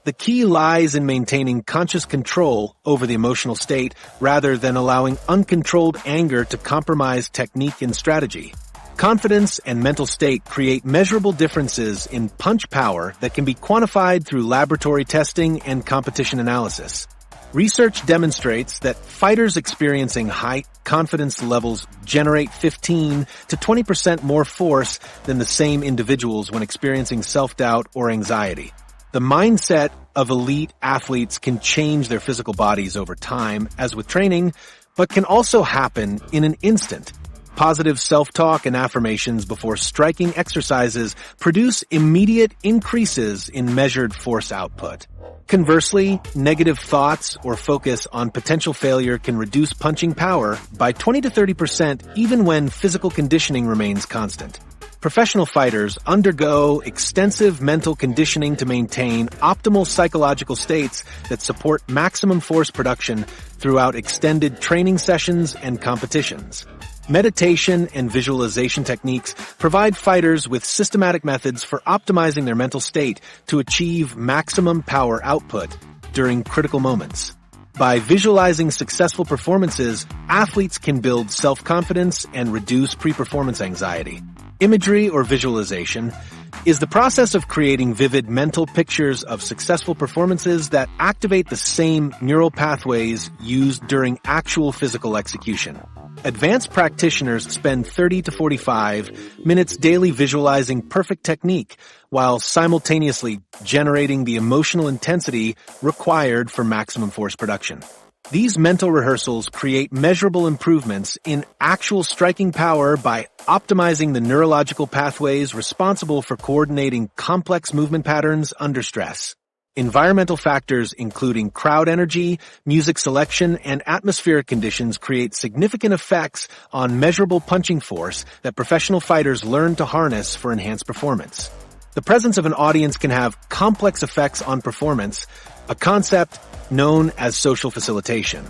The key lies in maintaining conscious control over the emotional state rather than allowing uncontrolled anger to compromise technique and strategy. Confidence and mental state create measurable differences in punch power that can be quantified through laboratory testing and competition analysis. Research demonstrates that fighters experiencing high confidence levels generate 15 to 20% more force than the same individuals when experiencing self-doubt or anxiety. The mindset of elite athletes can change their physical bodies over time, as with training, but can also happen in an instant. Positive self-talk and affirmations before striking exercises produce immediate increases in measured force output. Conversely, negative thoughts or focus on potential failure can reduce punching power by 20 to 30% even when physical conditioning remains constant. Professional fighters undergo extensive mental conditioning to maintain optimal psychological states that support maximum force production throughout extended training sessions and competitions. Meditation and visualization techniques provide fighters with systematic methods for optimizing their mental state to achieve maximum power output during critical moments. By visualizing successful performances, athletes can build self-confidence and reduce pre-performance anxiety. Imagery or visualization is the process of creating vivid mental pictures of successful performances that activate the same neural pathways used during actual physical execution. Advanced practitioners spend 30 to 45 minutes daily visualizing perfect technique while simultaneously generating the emotional intensity required for maximum force production. These mental rehearsals create measurable improvements in actual striking power by optimizing the neurological pathways responsible for coordinating complex movement patterns under stress. Environmental factors including crowd energy, music selection, and atmospheric conditions create significant effects on measurable punching force that professional fighters learn to harness for enhanced performance. The presence of an audience can have complex effects on performance, a concept known as social facilitation.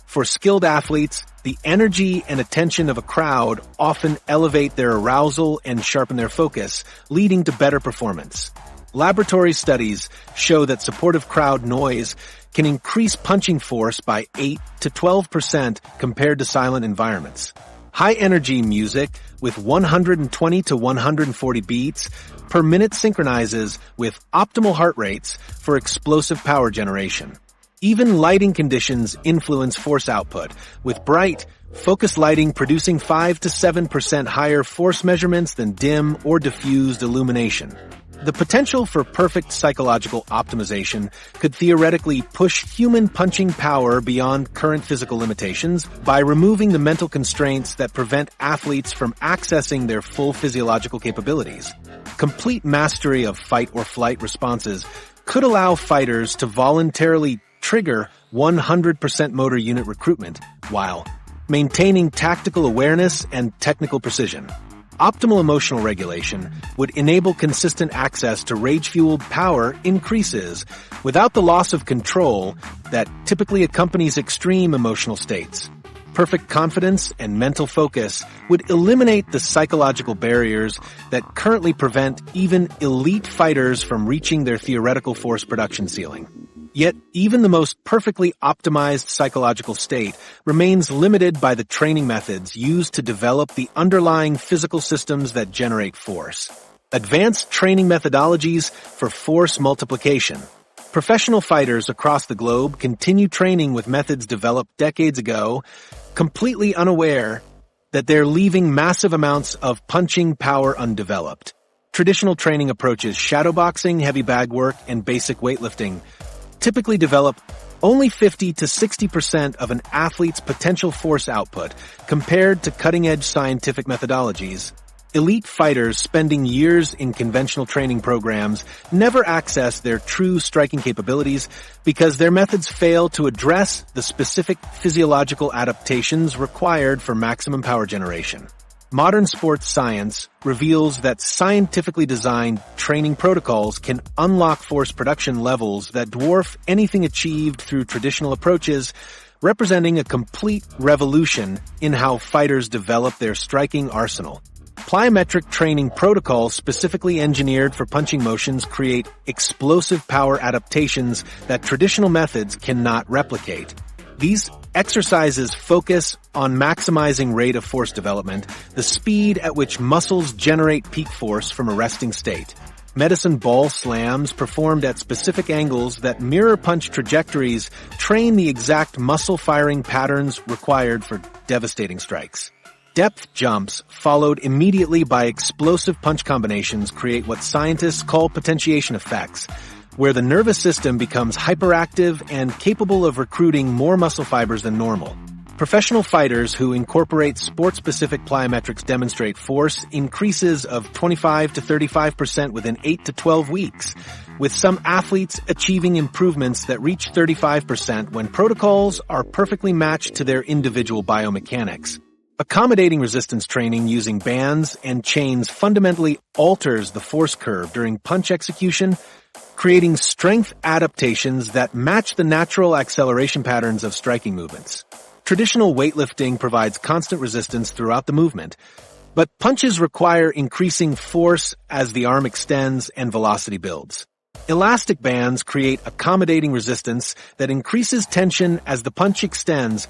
For skilled athletes, the energy and attention of a crowd often elevate their arousal and sharpen their focus, leading to better performance. Laboratory studies show that supportive crowd noise can increase punching force by 8 to 12% compared to silent environments. High-energy music with 120 to 140 beats per minute synchronizes with optimal heart rates for explosive power generation. Even lighting conditions influence force output, with bright, focused lighting producing 5 to 7% higher force measurements than dim or diffused illumination. The potential for perfect psychological optimization could theoretically push human punching power beyond current physical limitations by removing the mental constraints that prevent athletes from accessing their full physiological capabilities. Complete mastery of fight or flight responses could allow fighters to voluntarily trigger 100% motor unit recruitment while maintaining tactical awareness and technical precision. Optimal emotional regulation would enable consistent access to rage-fueled power increases without the loss of control that typically accompanies extreme emotional states. Perfect confidence and mental focus would eliminate the psychological barriers that currently prevent even elite fighters from reaching their theoretical force production ceiling. Yet, even the most perfectly optimized psychological state remains limited by the training methods used to develop the underlying physical systems that generate force. Advanced training methodologies for force multiplication. Professional fighters across the globe continue training with methods developed decades ago, completely unaware that they're leaving massive amounts of punching power undeveloped. Traditional training approaches, shadowboxing, heavy bag work, and basic weightlifting, typically develop only 50 to 60% of an athlete's potential force output compared to cutting-edge scientific methodologies. Elite fighters spending years in conventional training programs never access their true striking capabilities because their methods fail to address the specific physiological adaptations required for maximum power generation. Modern sports science reveals that scientifically designed training protocols can unlock force production levels that dwarf anything achieved through traditional approaches, representing a complete revolution in how fighters develop their striking arsenal. Plyometric training protocols specifically engineered for punching motions create explosive power adaptations that traditional methods cannot replicate. These exercises focus on maximizing rate of force development, the speed at which muscles generate peak force from a resting state. Medicine ball slams performed at specific angles that mirror punch trajectories train the exact muscle firing patterns required for devastating strikes. Depth jumps, followed immediately by explosive punch combinations, create what scientists call potentiation effects, where the nervous system becomes hyperactive and capable of recruiting more muscle fibers than normal. Professional fighters who incorporate sport-specific plyometrics demonstrate force increases of 25 to 35% within 8 to 12 weeks, with some athletes achieving improvements that reach 35% when protocols are perfectly matched to their individual biomechanics. Accommodating resistance training using bands and chains fundamentally alters the force curve during punch execution, creating strength adaptations that match the natural acceleration patterns of striking movements. Traditional weightlifting provides constant resistance throughout the movement, but punches require increasing force as the arm extends and velocity builds. Elastic bands create accommodating resistance that increases tension as the punch extends,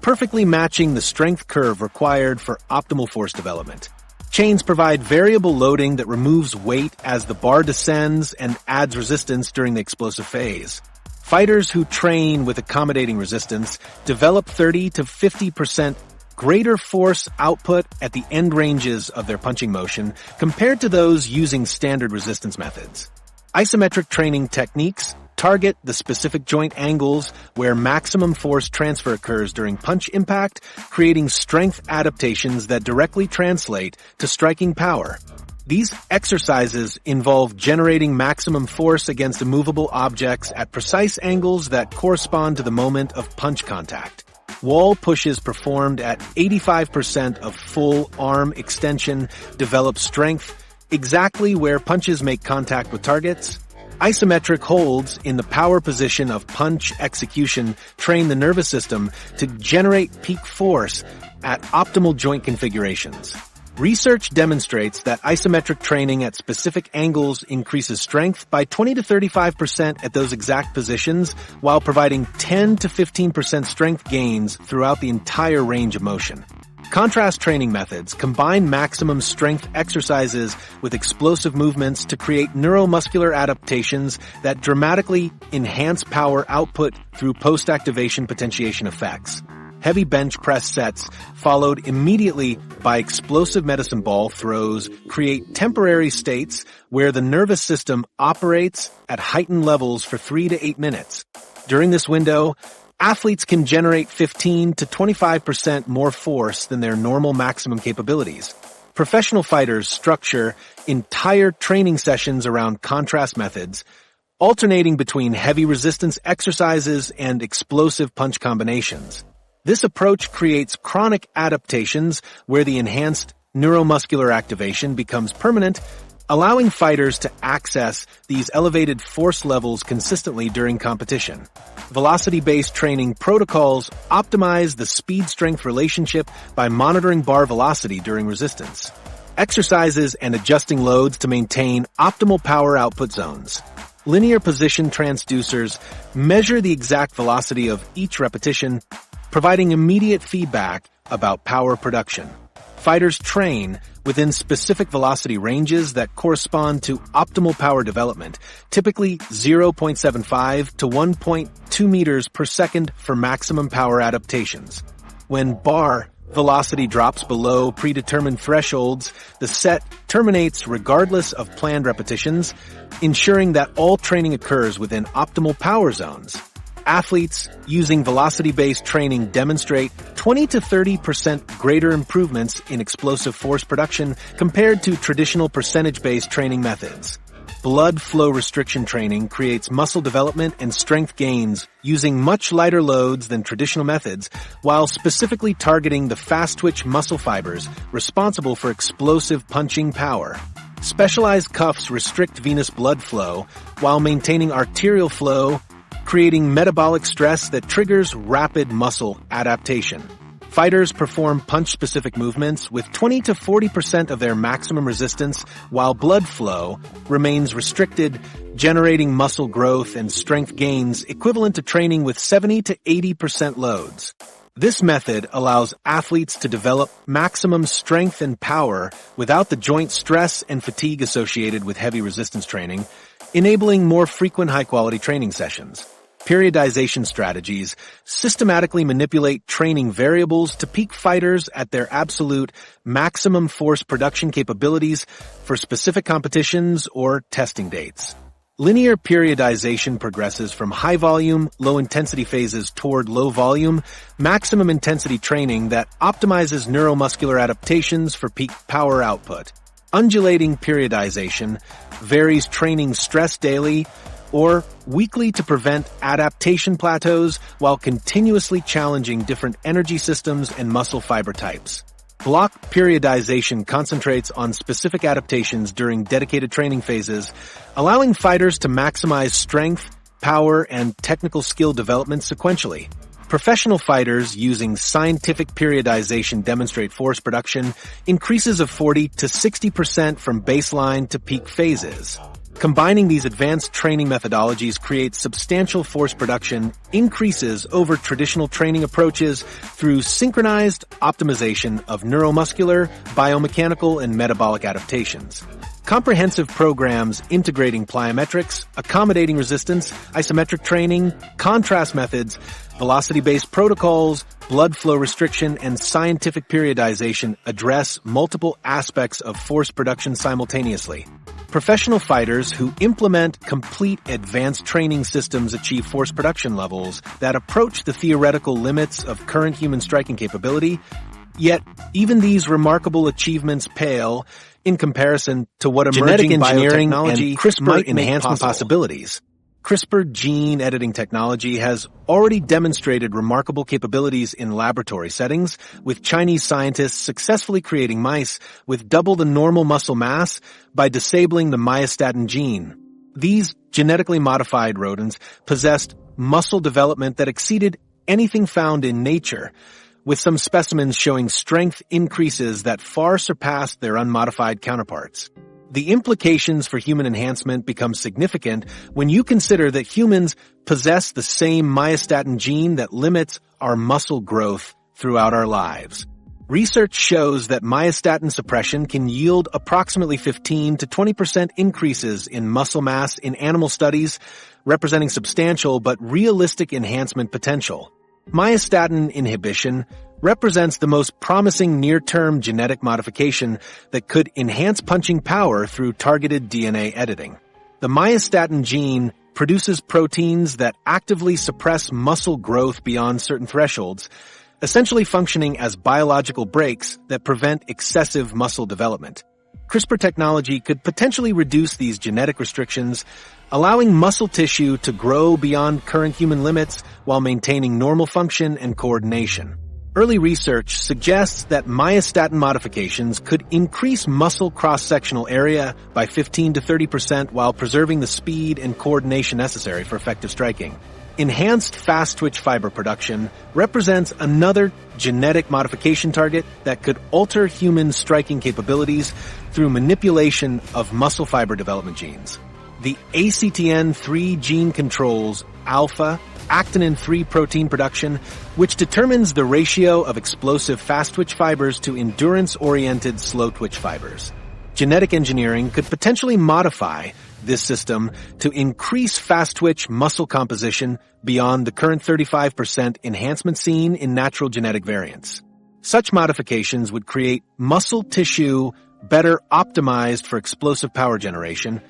perfectly matching the strength curve required for optimal force development. Chains provide variable loading that removes weight as the bar descends and adds resistance during the explosive phase. Fighters who train with accommodating resistance develop 30 to 50% greater force output at the end ranges of their punching motion compared to those using standard resistance methods. Isometric training techniques target the specific joint angles where maximum force transfer occurs during punch impact, creating strength adaptations that directly translate to striking power. These exercises involve generating maximum force against immovable objects at precise angles that correspond to the moment of punch contact. Wall pushes performed at 85% of full arm extension develop strength exactly where punches make contact with targets. Isometric holds in the power position of punch execution train the nervous system to generate peak force at optimal joint configurations. Research demonstrates that isometric training at specific angles increases strength by 20 to 35% at those exact positions, while providing 10 to 15% strength gains throughout the entire range of motion. Contrast training methods combine maximum strength exercises with explosive movements to create neuromuscular adaptations that dramatically enhance power output through post-activation potentiation effects. Heavy bench press sets, followed immediately by explosive medicine ball throws, create temporary states where the nervous system operates at heightened levels for 3 to 8 minutes. During this window, athletes can generate 15 to 25% more force than their normal maximum capabilities. Professional fighters structure entire training sessions around contrast methods, alternating between heavy resistance exercises and explosive punch combinations. This approach creates chronic adaptations where the enhanced neuromuscular activation becomes permanent, allowing fighters to access these elevated force levels consistently during competition. Velocity-based training protocols optimize the speed-strength relationship by monitoring bar velocity during resistance, exercises and adjusting loads to maintain optimal power output zones. Linear position transducers measure the exact velocity of each repetition, providing immediate feedback about power production. Fighters train within specific velocity ranges that correspond to optimal power development, typically 0.75 to 1.2 meters per second for maximum power adaptations. When bar velocity drops below predetermined thresholds, the set terminates regardless of planned repetitions, ensuring that all training occurs within optimal power zones. Athletes using velocity-based training demonstrate 20 to 30% greater improvements in explosive force production compared to traditional percentage-based training methods. Blood flow restriction training creates muscle development and strength gains using much lighter loads than traditional methods, while specifically targeting the fast-twitch muscle fibers responsible for explosive punching power. Specialized cuffs restrict venous blood flow while maintaining arterial flow, creating metabolic stress that triggers rapid muscle adaptation. Fighters perform punch-specific movements with 20 to 40% of their maximum resistance while blood flow remains restricted, generating muscle growth and strength gains equivalent to training with 70 to 80% loads. This method allows athletes to develop maximum strength and power without the joint stress and fatigue associated with heavy resistance training, enabling more frequent high-quality training sessions. Periodization strategies systematically manipulate training variables to peak fighters at their absolute maximum force production capabilities for specific competitions or testing dates. Linear periodization progresses from high-volume, low-intensity phases toward low-volume, maximum-intensity training that optimizes neuromuscular adaptations for peak power output. Undulating periodization varies training stress daily or weekly to prevent adaptation plateaus while continuously challenging different energy systems and muscle fiber types. Block periodization concentrates on specific adaptations during dedicated training phases, allowing fighters to maximize strength, power, and technical skill development sequentially. Professional fighters using scientific periodization demonstrate force production increases of 40 to 60% from baseline to peak phases. Combining these advanced training methodologies creates substantial force production increases over traditional training approaches through synchronized optimization of neuromuscular, biomechanical, and metabolic adaptations. Comprehensive programs integrating plyometrics, accommodating resistance, isometric training, contrast methods, velocity-based protocols, blood flow restriction, and scientific periodization address multiple aspects of force production simultaneously. Professional fighters who implement complete advanced training systems achieve force production levels that approach the theoretical limits of current human striking capability, yet even these remarkable achievements pale in comparison to what emerging biotechnology and CRISPR enhancement possibilities. CRISPR gene editing technology has already demonstrated remarkable capabilities in laboratory settings, with Chinese scientists successfully creating mice with double the normal muscle mass by disabling the myostatin gene. These genetically modified rodents possessed muscle development that exceeded anything found in nature, with some specimens showing strength increases that far surpassed their unmodified counterparts. The implications for human enhancement become significant when you consider that humans possess the same myostatin gene that limits our muscle growth throughout our lives. Research shows that myostatin suppression can yield approximately 15 to 20% increases in muscle mass in animal studies, representing substantial but realistic enhancement potential. Myostatin inhibition represents the most promising near-term genetic modification that could enhance punching power through targeted DNA editing. The myostatin gene produces proteins that actively suppress muscle growth beyond certain thresholds, essentially functioning as biological brakes that prevent excessive muscle development. CRISPR technology could potentially reduce these genetic restrictions, allowing muscle tissue to grow beyond current human limits while maintaining normal function and coordination. Early research suggests that myostatin modifications could increase muscle cross-sectional area by 15 to 30% while preserving the speed and coordination necessary for effective striking. Enhanced fast-twitch fiber production represents another genetic modification target that could alter human striking capabilities through manipulation of muscle fiber development genes. The ACTN3 gene controls alpha actinin-3 protein production, which determines the ratio of explosive fast-twitch fibers to endurance-oriented slow-twitch fibers. Genetic engineering could potentially modify this system to increase fast-twitch muscle composition beyond the current 35% enhancement seen in natural genetic variants. Such modifications would create muscle tissue better optimized for explosive power generation,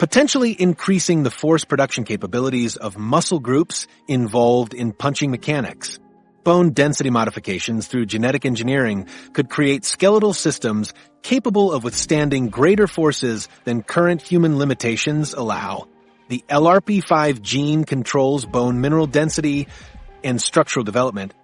potentially increasing the force production capabilities of muscle groups involved in punching mechanics. Bone density modifications through genetic engineering could create skeletal systems capable of withstanding greater forces than current human limitations allow. The LRP5 gene controls bone mineral density and structural development,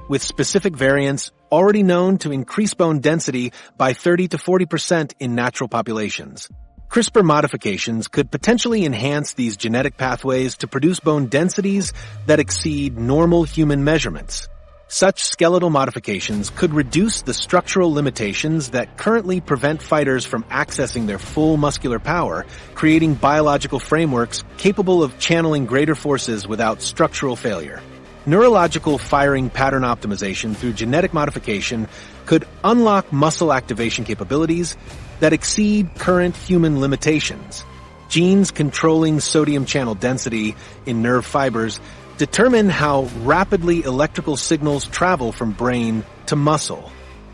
with specific variants already known to increase bone density by 30 to 40% in natural populations. CRISPR modifications could potentially enhance these genetic pathways to produce bone densities that exceed normal human measurements. Such skeletal modifications could reduce the structural limitations that currently prevent fighters from accessing their full muscular power, creating biological frameworks capable of channeling greater forces without structural failure. Neurological firing pattern optimization through genetic modification could unlock muscle activation capabilities that exceed current human limitations. Genes controlling sodium channel density in nerve fibers determine how rapidly electrical signals travel from brain to muscle.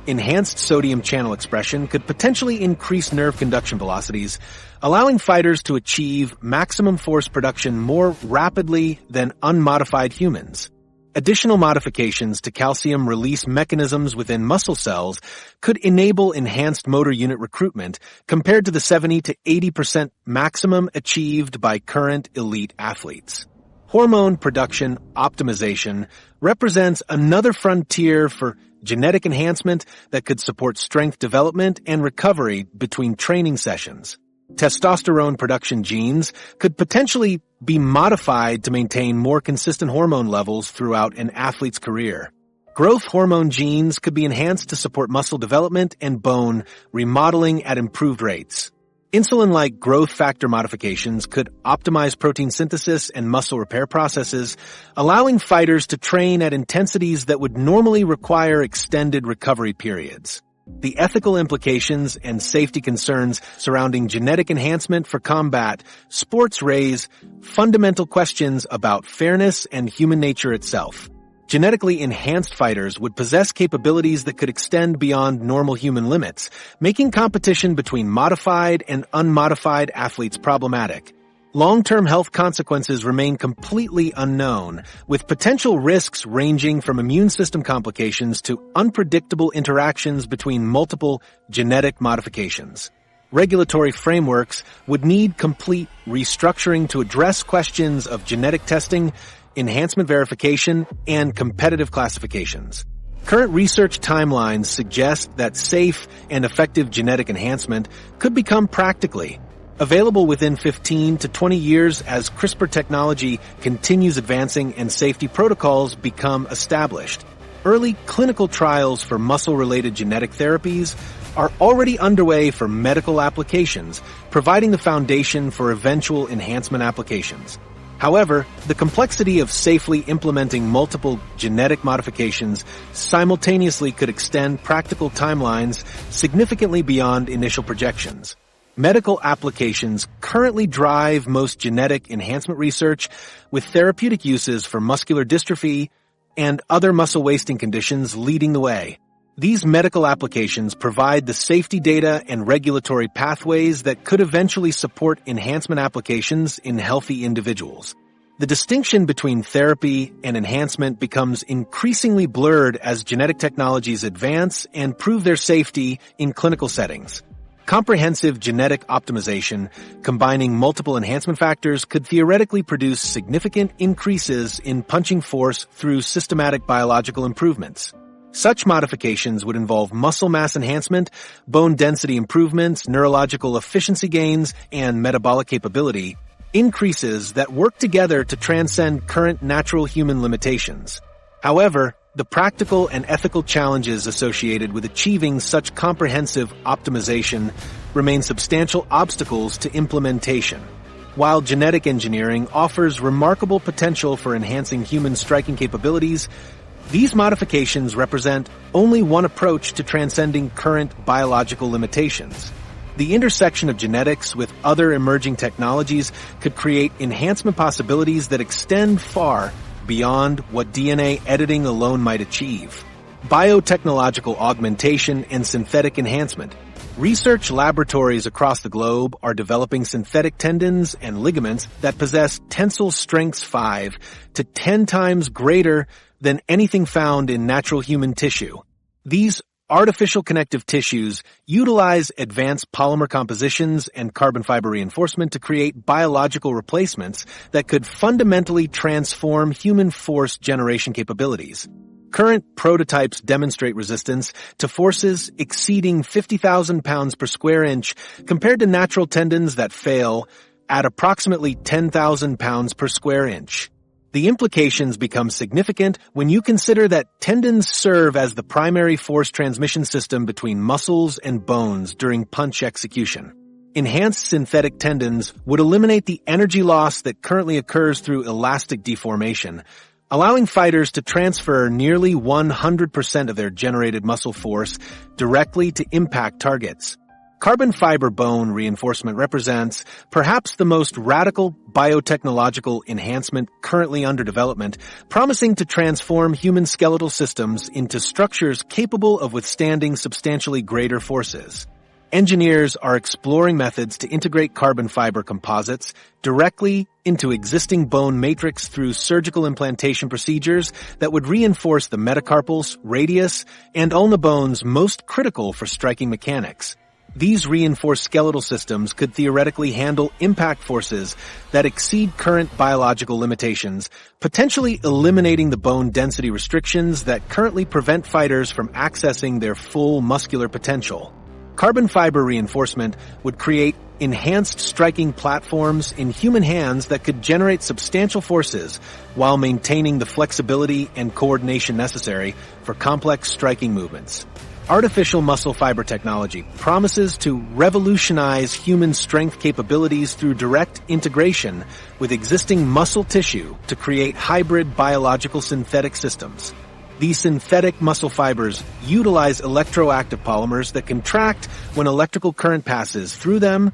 Enhanced sodium channel expression could potentially increase nerve conduction velocities, allowing fighters to achieve maximum force production more rapidly than unmodified humans. Additional modifications to calcium release mechanisms within muscle cells could enable enhanced motor unit recruitment compared to the 70 to 80% maximum achieved by current elite athletes. Hormone production optimization represents another frontier for genetic enhancement that could support strength development and recovery between training sessions. Testosterone production genes could potentially be modified to maintain more consistent hormone levels throughout an athlete's career. Growth hormone genes could be enhanced to support muscle development and bone remodeling at improved rates. Insulin-like growth factor modifications could optimize protein synthesis and muscle repair processes, allowing fighters to train at intensities that would normally require extended recovery periods. The ethical implications and safety concerns surrounding genetic enhancement for combat sports raise fundamental questions about fairness and human nature itself. Genetically enhanced fighters would possess capabilities that could extend beyond normal human limits, making competition between modified and unmodified athletes problematic. Long-term health consequences remain completely unknown, with potential risks ranging from immune system complications to unpredictable interactions between multiple genetic modifications. Regulatory frameworks would need complete restructuring to address questions of genetic testing, enhancement verification, and competitive classifications. Current research timelines suggest that safe and effective genetic enhancement could become practically available within 15 to 20 years as CRISPR technology continues advancing and safety protocols become established. Early clinical trials for muscle-related genetic therapies are already underway for medical applications, providing the foundation for eventual enhancement applications. However, the complexity of safely implementing multiple genetic modifications simultaneously could extend practical timelines significantly beyond initial projections. Medical applications currently drive most genetic enhancement research, with therapeutic uses for muscular dystrophy and other muscle wasting conditions leading the way. These medical applications provide the safety data and regulatory pathways that could eventually support enhancement applications in healthy individuals. The distinction between therapy and enhancement becomes increasingly blurred as genetic technologies advance and prove their safety in clinical settings. Comprehensive genetic optimization, combining multiple enhancement factors, could theoretically produce significant increases in punching force through systematic biological improvements. Such modifications would involve muscle mass enhancement, bone density improvements, neurological efficiency gains, and metabolic capability, increases that work together to transcend current natural human limitations. However, the practical and ethical challenges associated with achieving such comprehensive optimization remain substantial obstacles to implementation. While genetic engineering offers remarkable potential for enhancing human striking capabilities, these modifications represent only one approach to transcending current biological limitations. The intersection of genetics with other emerging technologies could create enhancement possibilities that extend far beyond what DNA editing alone might achieve. Biotechnological augmentation and synthetic enhancement. Research laboratories across the globe are developing synthetic tendons and ligaments that possess tensile strengths 5 to 10 times greater than anything found in natural human tissue. These artificial connective tissues utilize advanced polymer compositions and carbon fiber reinforcement to create biological replacements that could fundamentally transform human force generation capabilities. Current prototypes demonstrate resistance to forces exceeding 50,000 pounds per square inch compared to natural tendons that fail at approximately 10,000 pounds per square inch. The implications become significant when you consider that tendons serve as the primary force transmission system between muscles and bones during punch execution. Enhanced synthetic tendons would eliminate the energy loss that currently occurs through elastic deformation, allowing fighters to transfer nearly 100% of their generated muscle force directly to impact targets. Carbon fiber bone reinforcement represents perhaps the most radical biotechnological enhancement currently under development, promising to transform human skeletal systems into structures capable of withstanding substantially greater forces. Engineers are exploring methods to integrate carbon fiber composites directly into existing bone matrix through surgical implantation procedures that would reinforce the metacarpals, radius, and ulna bones most critical for striking mechanics. These reinforced skeletal systems could theoretically handle impact forces that exceed current biological limitations, potentially eliminating the bone density restrictions that currently prevent fighters from accessing their full muscular potential. Carbon fiber reinforcement would create enhanced striking platforms in human hands that could generate substantial forces while maintaining the flexibility and coordination necessary for complex striking movements. Artificial muscle fiber technology promises to revolutionize human strength capabilities through direct integration with existing muscle tissue to create hybrid biological synthetic systems. These synthetic muscle fibers utilize electroactive polymers that contract when electrical current passes through them,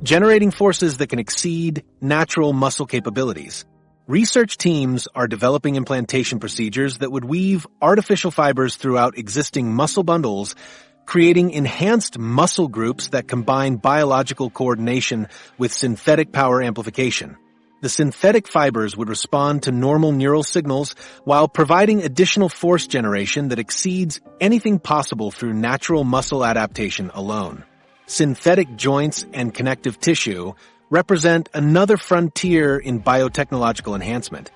generating forces that can exceed natural muscle capabilities. Research teams are developing implantation procedures that would weave artificial fibers throughout existing muscle bundles, creating enhanced muscle groups that combine biological coordination with synthetic power amplification. The synthetic fibers would respond to normal neural signals while providing additional force generation that exceeds anything possible through natural muscle adaptation alone. Synthetic joints and connective tissue represent another frontier in biotechnological enhancement,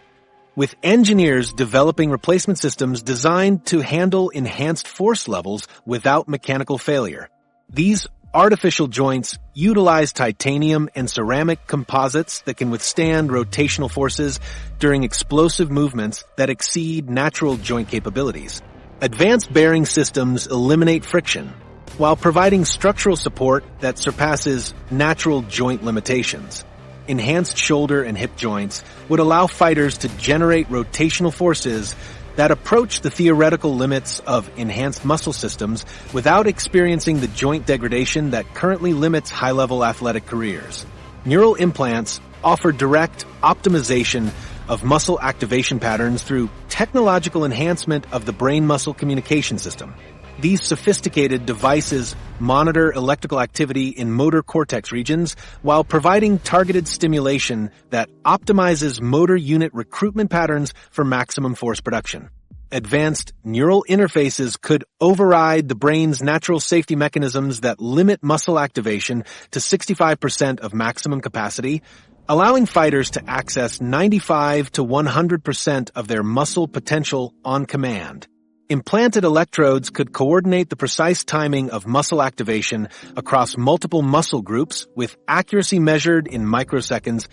with engineers developing replacement systems designed to handle enhanced force levels without mechanical failure. These artificial joints utilize titanium and ceramic composites that can withstand rotational forces during explosive movements that exceed natural joint capabilities. Advanced bearing systems eliminate friction, while providing structural support that surpasses natural joint limitations. Enhanced shoulder and hip joints would allow fighters to generate rotational forces that approach the theoretical limits of enhanced muscle systems without experiencing the joint degradation that currently limits high-level athletic careers. Neural implants offer direct optimization of muscle activation patterns through technological enhancement of the brain-muscle communication system. These sophisticated devices monitor electrical activity in motor cortex regions while providing targeted stimulation that optimizes motor unit recruitment patterns for maximum force production. Advanced neural interfaces could override the brain's natural safety mechanisms that limit muscle activation to 65% of maximum capacity, allowing fighters to access 95 to 100% of their muscle potential on command. Implanted electrodes could coordinate the precise timing of muscle activation across multiple muscle groups with accuracy measured in microseconds,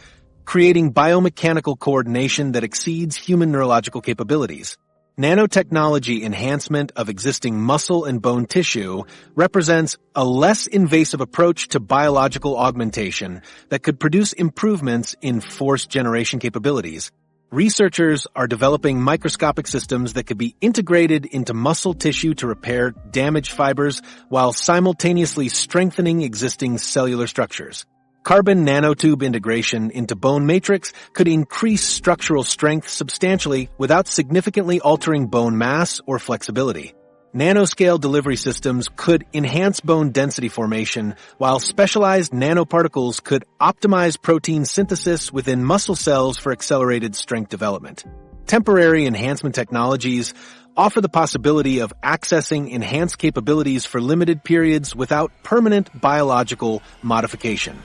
creating biomechanical coordination that exceeds human neurological capabilities. Nanotechnology enhancement of existing muscle and bone tissue represents a less invasive approach to biological augmentation that could produce improvements in force generation capabilities. Researchers are developing microscopic systems that could be integrated into muscle tissue to repair damaged fibers while simultaneously strengthening existing cellular structures. Carbon nanotube integration into bone matrix could increase structural strength substantially without significantly altering bone mass or flexibility. Nanoscale delivery systems could enhance bone density formation, while specialized nanoparticles could optimize protein synthesis within muscle cells for accelerated strength development. Temporary enhancement technologies offer the possibility of accessing enhanced capabilities for limited periods without permanent biological modification.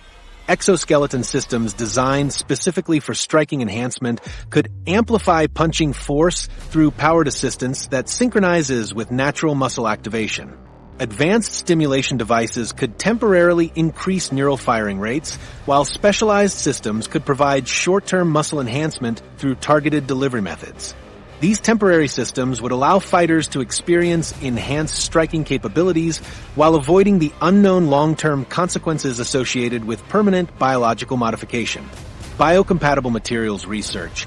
Exoskeleton systems designed specifically for striking enhancement could amplify punching force through powered assistance that synchronizes with natural muscle activation. Advanced stimulation devices could temporarily increase neural firing rates, while specialized systems could provide short-term muscle enhancement through targeted delivery methods. These temporary systems would allow fighters to experience enhanced striking capabilities while avoiding the unknown long-term consequences associated with permanent biological modification. Biocompatible materials research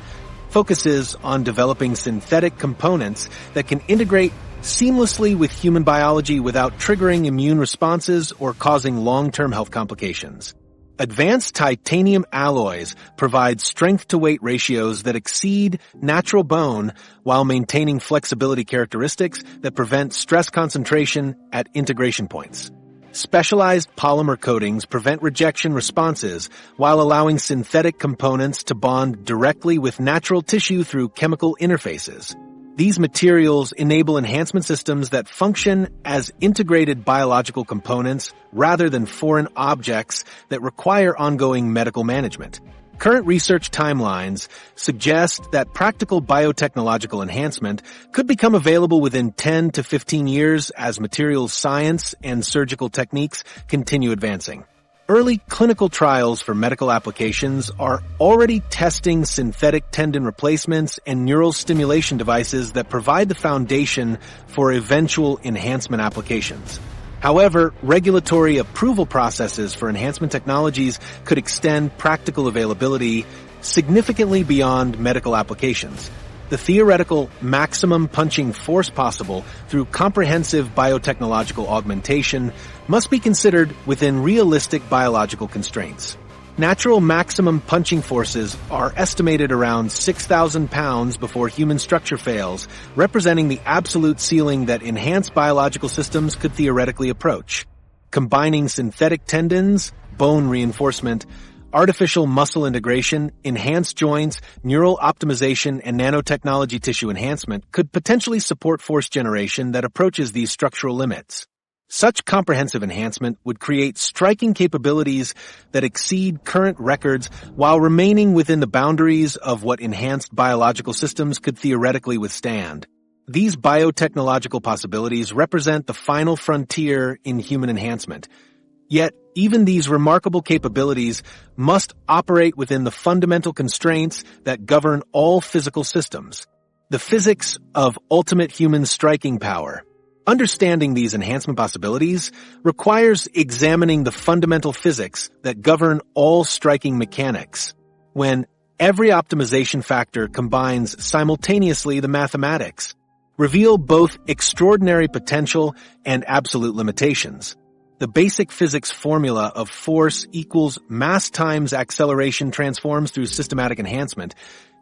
focuses on developing synthetic components that can integrate seamlessly with human biology without triggering immune responses or causing long-term health complications. Advanced titanium alloys provide strength-to-weight ratios that exceed natural bone while maintaining flexibility characteristics that prevent stress concentration at integration points. Specialized polymer coatings prevent rejection responses while allowing synthetic components to bond directly with natural tissue through chemical interfaces. These materials enable enhancement systems that function as integrated biological components rather than foreign objects that require ongoing medical management. Current research timelines suggest that practical biotechnological enhancement could become available within 10 to 15 years as materials science and surgical techniques continue advancing. Early clinical trials for medical applications are already testing synthetic tendon replacements and neural stimulation devices that provide the foundation for eventual enhancement applications. However, regulatory approval processes for enhancement technologies could extend practical availability significantly beyond medical applications. The theoretical maximum punching force possible through comprehensive biotechnological augmentation must be considered within realistic biological constraints. Natural maximum punching forces are estimated around 6,000 pounds before human structure fails, representing the absolute ceiling that enhanced biological systems could theoretically approach. Combining synthetic tendons, bone reinforcement, artificial muscle integration, enhanced joints, neural optimization, and nanotechnology tissue enhancement could potentially support force generation that approaches these structural limits. Such comprehensive enhancement would create striking capabilities that exceed current records while remaining within the boundaries of what enhanced biological systems could theoretically withstand. These biotechnological possibilities represent the final frontier in human enhancement. Yet, even these remarkable capabilities must operate within the fundamental constraints that govern all physical systems. The physics of ultimate human striking power. Understanding these enhancement possibilities requires examining the fundamental physics that govern all striking mechanics. When every optimization factor combines simultaneously the mathematics, reveal both extraordinary potential and absolute limitations. The basic physics formula of force equals mass times acceleration transforms through systematic enhancement,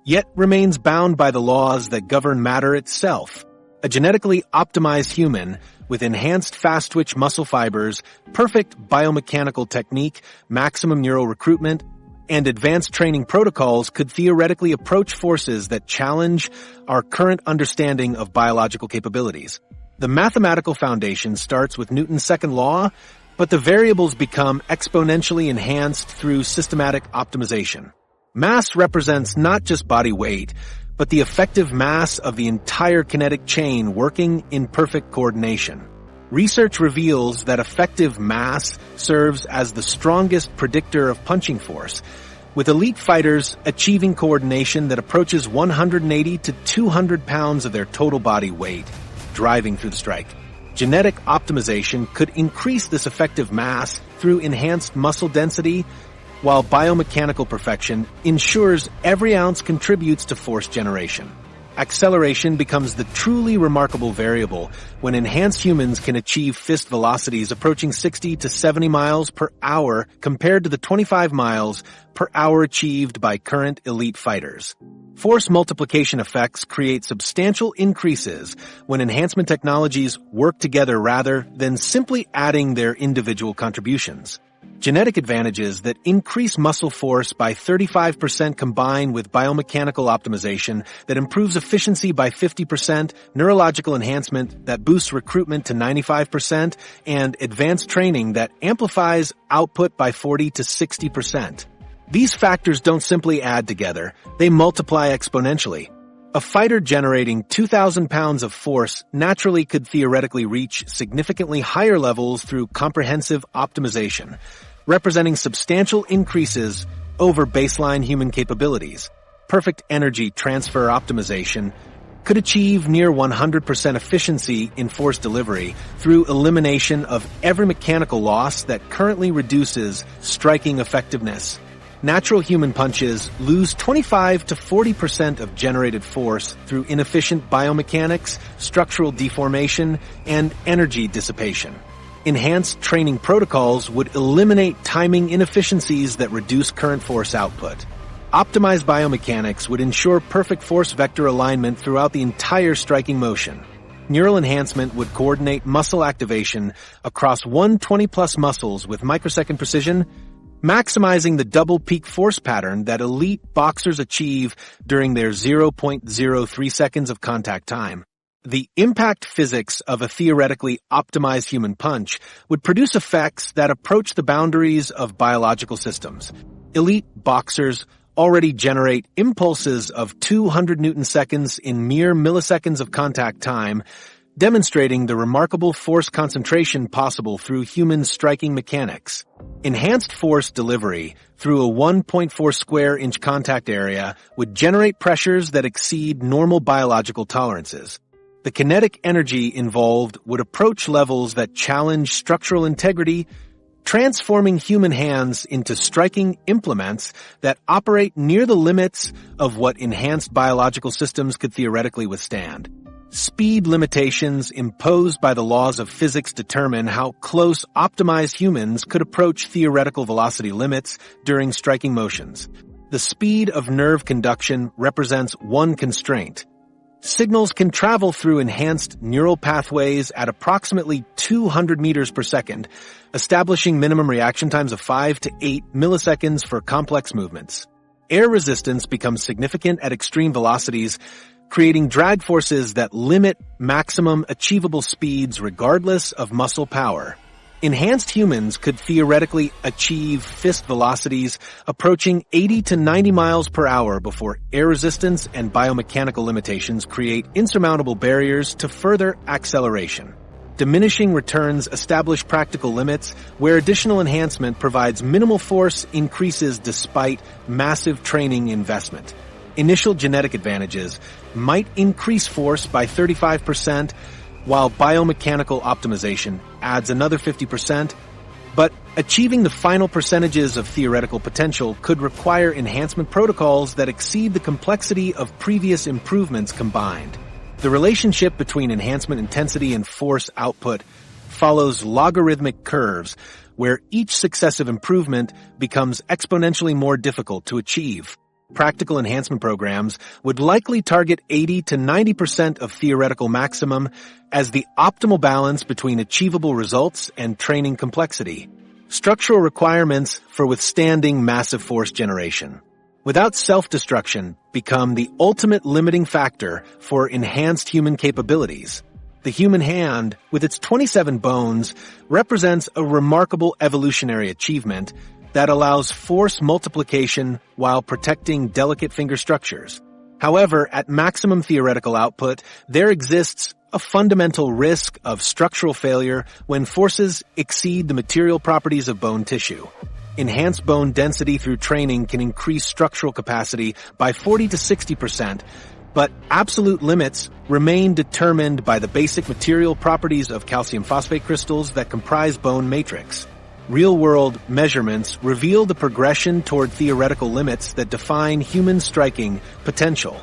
yet remains bound by the laws that govern matter itself. A genetically optimized human with enhanced fast-twitch muscle fibers, perfect biomechanical technique, maximum neural recruitment, and advanced training protocols could theoretically approach forces that challenge our current understanding of biological capabilities. The mathematical foundation starts with Newton's second law, but the variables become exponentially enhanced through systematic optimization. Mass represents not just body weight, but the effective mass of the entire kinetic chain working in perfect coordination. Research reveals that effective mass serves as the strongest predictor of punching force, with elite fighters achieving coordination that approaches 180 to 200 pounds of their total body weight, driving through the strike. Genetic optimization could increase this effective mass through enhanced muscle density, while biomechanical perfection ensures every ounce contributes to force generation. Acceleration becomes the truly remarkable variable when enhanced humans can achieve fist velocities approaching 60 to 70 miles per hour compared to the 25 miles per hour achieved by current elite fighters. Force multiplication effects create substantial increases when enhancement technologies work together rather than simply adding their individual contributions. Genetic advantages that increase muscle force by 35% combined with biomechanical optimization that improves efficiency by 50%, neurological enhancement that boosts recruitment to 95%, and advanced training that amplifies output by 40 to 60%. These factors don't simply add together, they multiply exponentially. A fighter generating 2,000 pounds of force naturally could theoretically reach significantly higher levels through comprehensive optimization, representing substantial increases over baseline human capabilities. Perfect energy transfer optimization could achieve near 100% efficiency in force delivery through elimination of every mechanical loss that currently reduces striking effectiveness. Natural human punches lose 25 to 40% of generated force through inefficient biomechanics, structural deformation, and energy dissipation. Enhanced training protocols would eliminate timing inefficiencies that reduce current force output. Optimized biomechanics would ensure perfect force vector alignment throughout the entire striking motion. Neural enhancement would coordinate muscle activation across 120-plus muscles with microsecond precision, maximizing the double peak force pattern that elite boxers achieve during their 0.03 seconds of contact time. The impact physics of a theoretically optimized human punch would produce effects that approach the boundaries of biological systems. Elite boxers already generate impulses of 200 Newton seconds in mere milliseconds of contact time, demonstrating the remarkable force concentration possible through human striking mechanics. Enhanced force delivery through a 1.4 square inch contact area would generate pressures that exceed normal biological tolerances. The kinetic energy involved would approach levels that challenge structural integrity, transforming human hands into striking implements that operate near the limits of what enhanced biological systems could theoretically withstand. Speed limitations imposed by the laws of physics determine how close optimized humans could approach theoretical velocity limits during striking motions. The speed of nerve conduction represents one constraint. Signals can travel through enhanced neural pathways at approximately 200 meters per second, establishing minimum reaction times of 5 to 8 milliseconds for complex movements. Air resistance becomes significant at extreme velocities, creating drag forces that limit maximum achievable speeds regardless of muscle power. Enhanced humans could theoretically achieve fist velocities approaching 80 to 90 miles per hour before air resistance and biomechanical limitations create insurmountable barriers to further acceleration. Diminishing returns establish practical limits where additional enhancement provides minimal force increases despite massive training investment. Initial genetic advantages might increase force by 35%, while biomechanical optimization adds another 50%, but achieving the final percentages of theoretical potential could require enhancement protocols that exceed the complexity of previous improvements combined. The relationship between enhancement intensity and force output follows logarithmic curves, where each successive improvement becomes exponentially more difficult to achieve. Practical enhancement programs would likely target 80 to 90% of theoretical maximum as the optimal balance between achievable results and training complexity. Structural requirements for withstanding massive force generation without self-destruction become the ultimate limiting factor for enhanced human capabilities. The human hand, with its 27 bones, represents a remarkable evolutionary achievement that allows force multiplication while protecting delicate finger structures. However, at maximum theoretical output, there exists a fundamental risk of structural failure when forces exceed the material properties of bone tissue. Enhanced bone density through training can increase structural capacity by 40 to 60%, but absolute limits remain determined by the basic material properties of calcium phosphate crystals that comprise bone matrix. Real-world measurements reveal the progression toward theoretical limits that define human striking potential.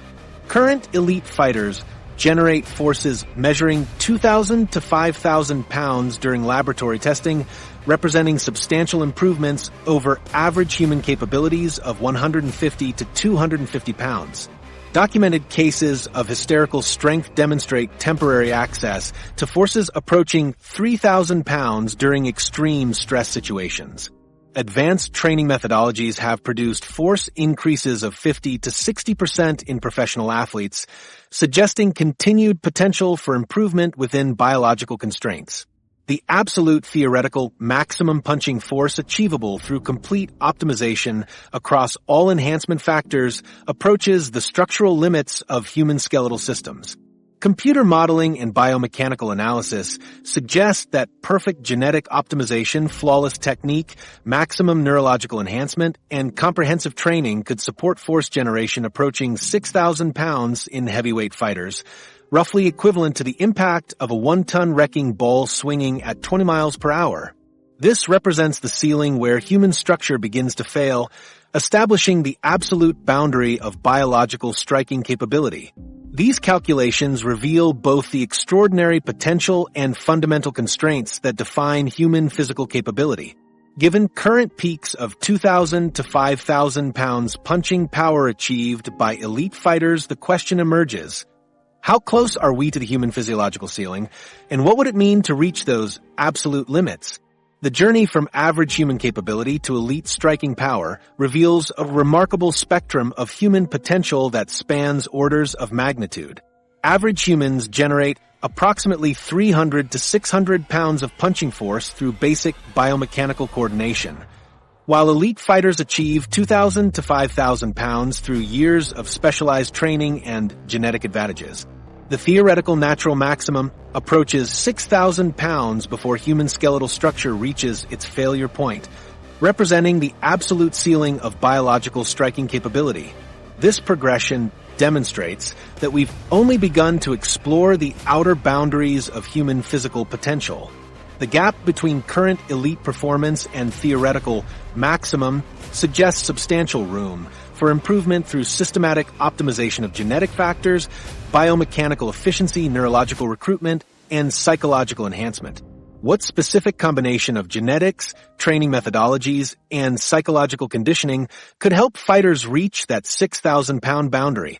Current elite fighters generate forces measuring 2,000 to 5,000 pounds during laboratory testing, representing substantial improvements over average human capabilities of 150 to 250 pounds. Documented cases of hysterical strength demonstrate temporary access to forces approaching 3,000 pounds during extreme stress situations. Advanced training methodologies have produced force increases of 50 to 60% in professional athletes, suggesting continued potential for improvement within biological constraints. The absolute theoretical maximum punching force achievable through complete optimization across all enhancement factors approaches the structural limits of human skeletal systems. Computer modeling and biomechanical analysis suggest that perfect genetic optimization, flawless technique, maximum neurological enhancement, and comprehensive training could support force generation approaching 6,000 pounds in heavyweight fighters, roughly equivalent to the impact of a 1-ton wrecking ball swinging at 20 miles per hour. This represents the ceiling where human structure begins to fail, establishing the absolute boundary of biological striking capability. These calculations reveal both the extraordinary potential and fundamental constraints that define human physical capability. Given current peaks of 2,000 to 5,000 pounds punching power achieved by elite fighters, the question emerges: how close are we to the human physiological ceiling, and what would it mean to reach those absolute limits? The journey from average human capability to elite striking power reveals a remarkable spectrum of human potential that spans orders of magnitude. Average humans generate approximately 300 to 600 pounds of punching force through basic biomechanical coordination, while elite fighters achieve 2,000 to 5,000 pounds through years of specialized training and genetic advantages. The theoretical natural maximum approaches 6,000 pounds before human skeletal structure reaches its failure point, representing the absolute ceiling of biological striking capability. This progression demonstrates that we've only begun to explore the outer boundaries of human physical potential. The gap between current elite performance and theoretical maximum suggests substantial room for improvement through systematic optimization of genetic factors, biomechanical efficiency, neurological recruitment, and psychological enhancement. What specific combination of genetics, training methodologies, and psychological conditioning could help fighters reach that 6,000-pound boundary?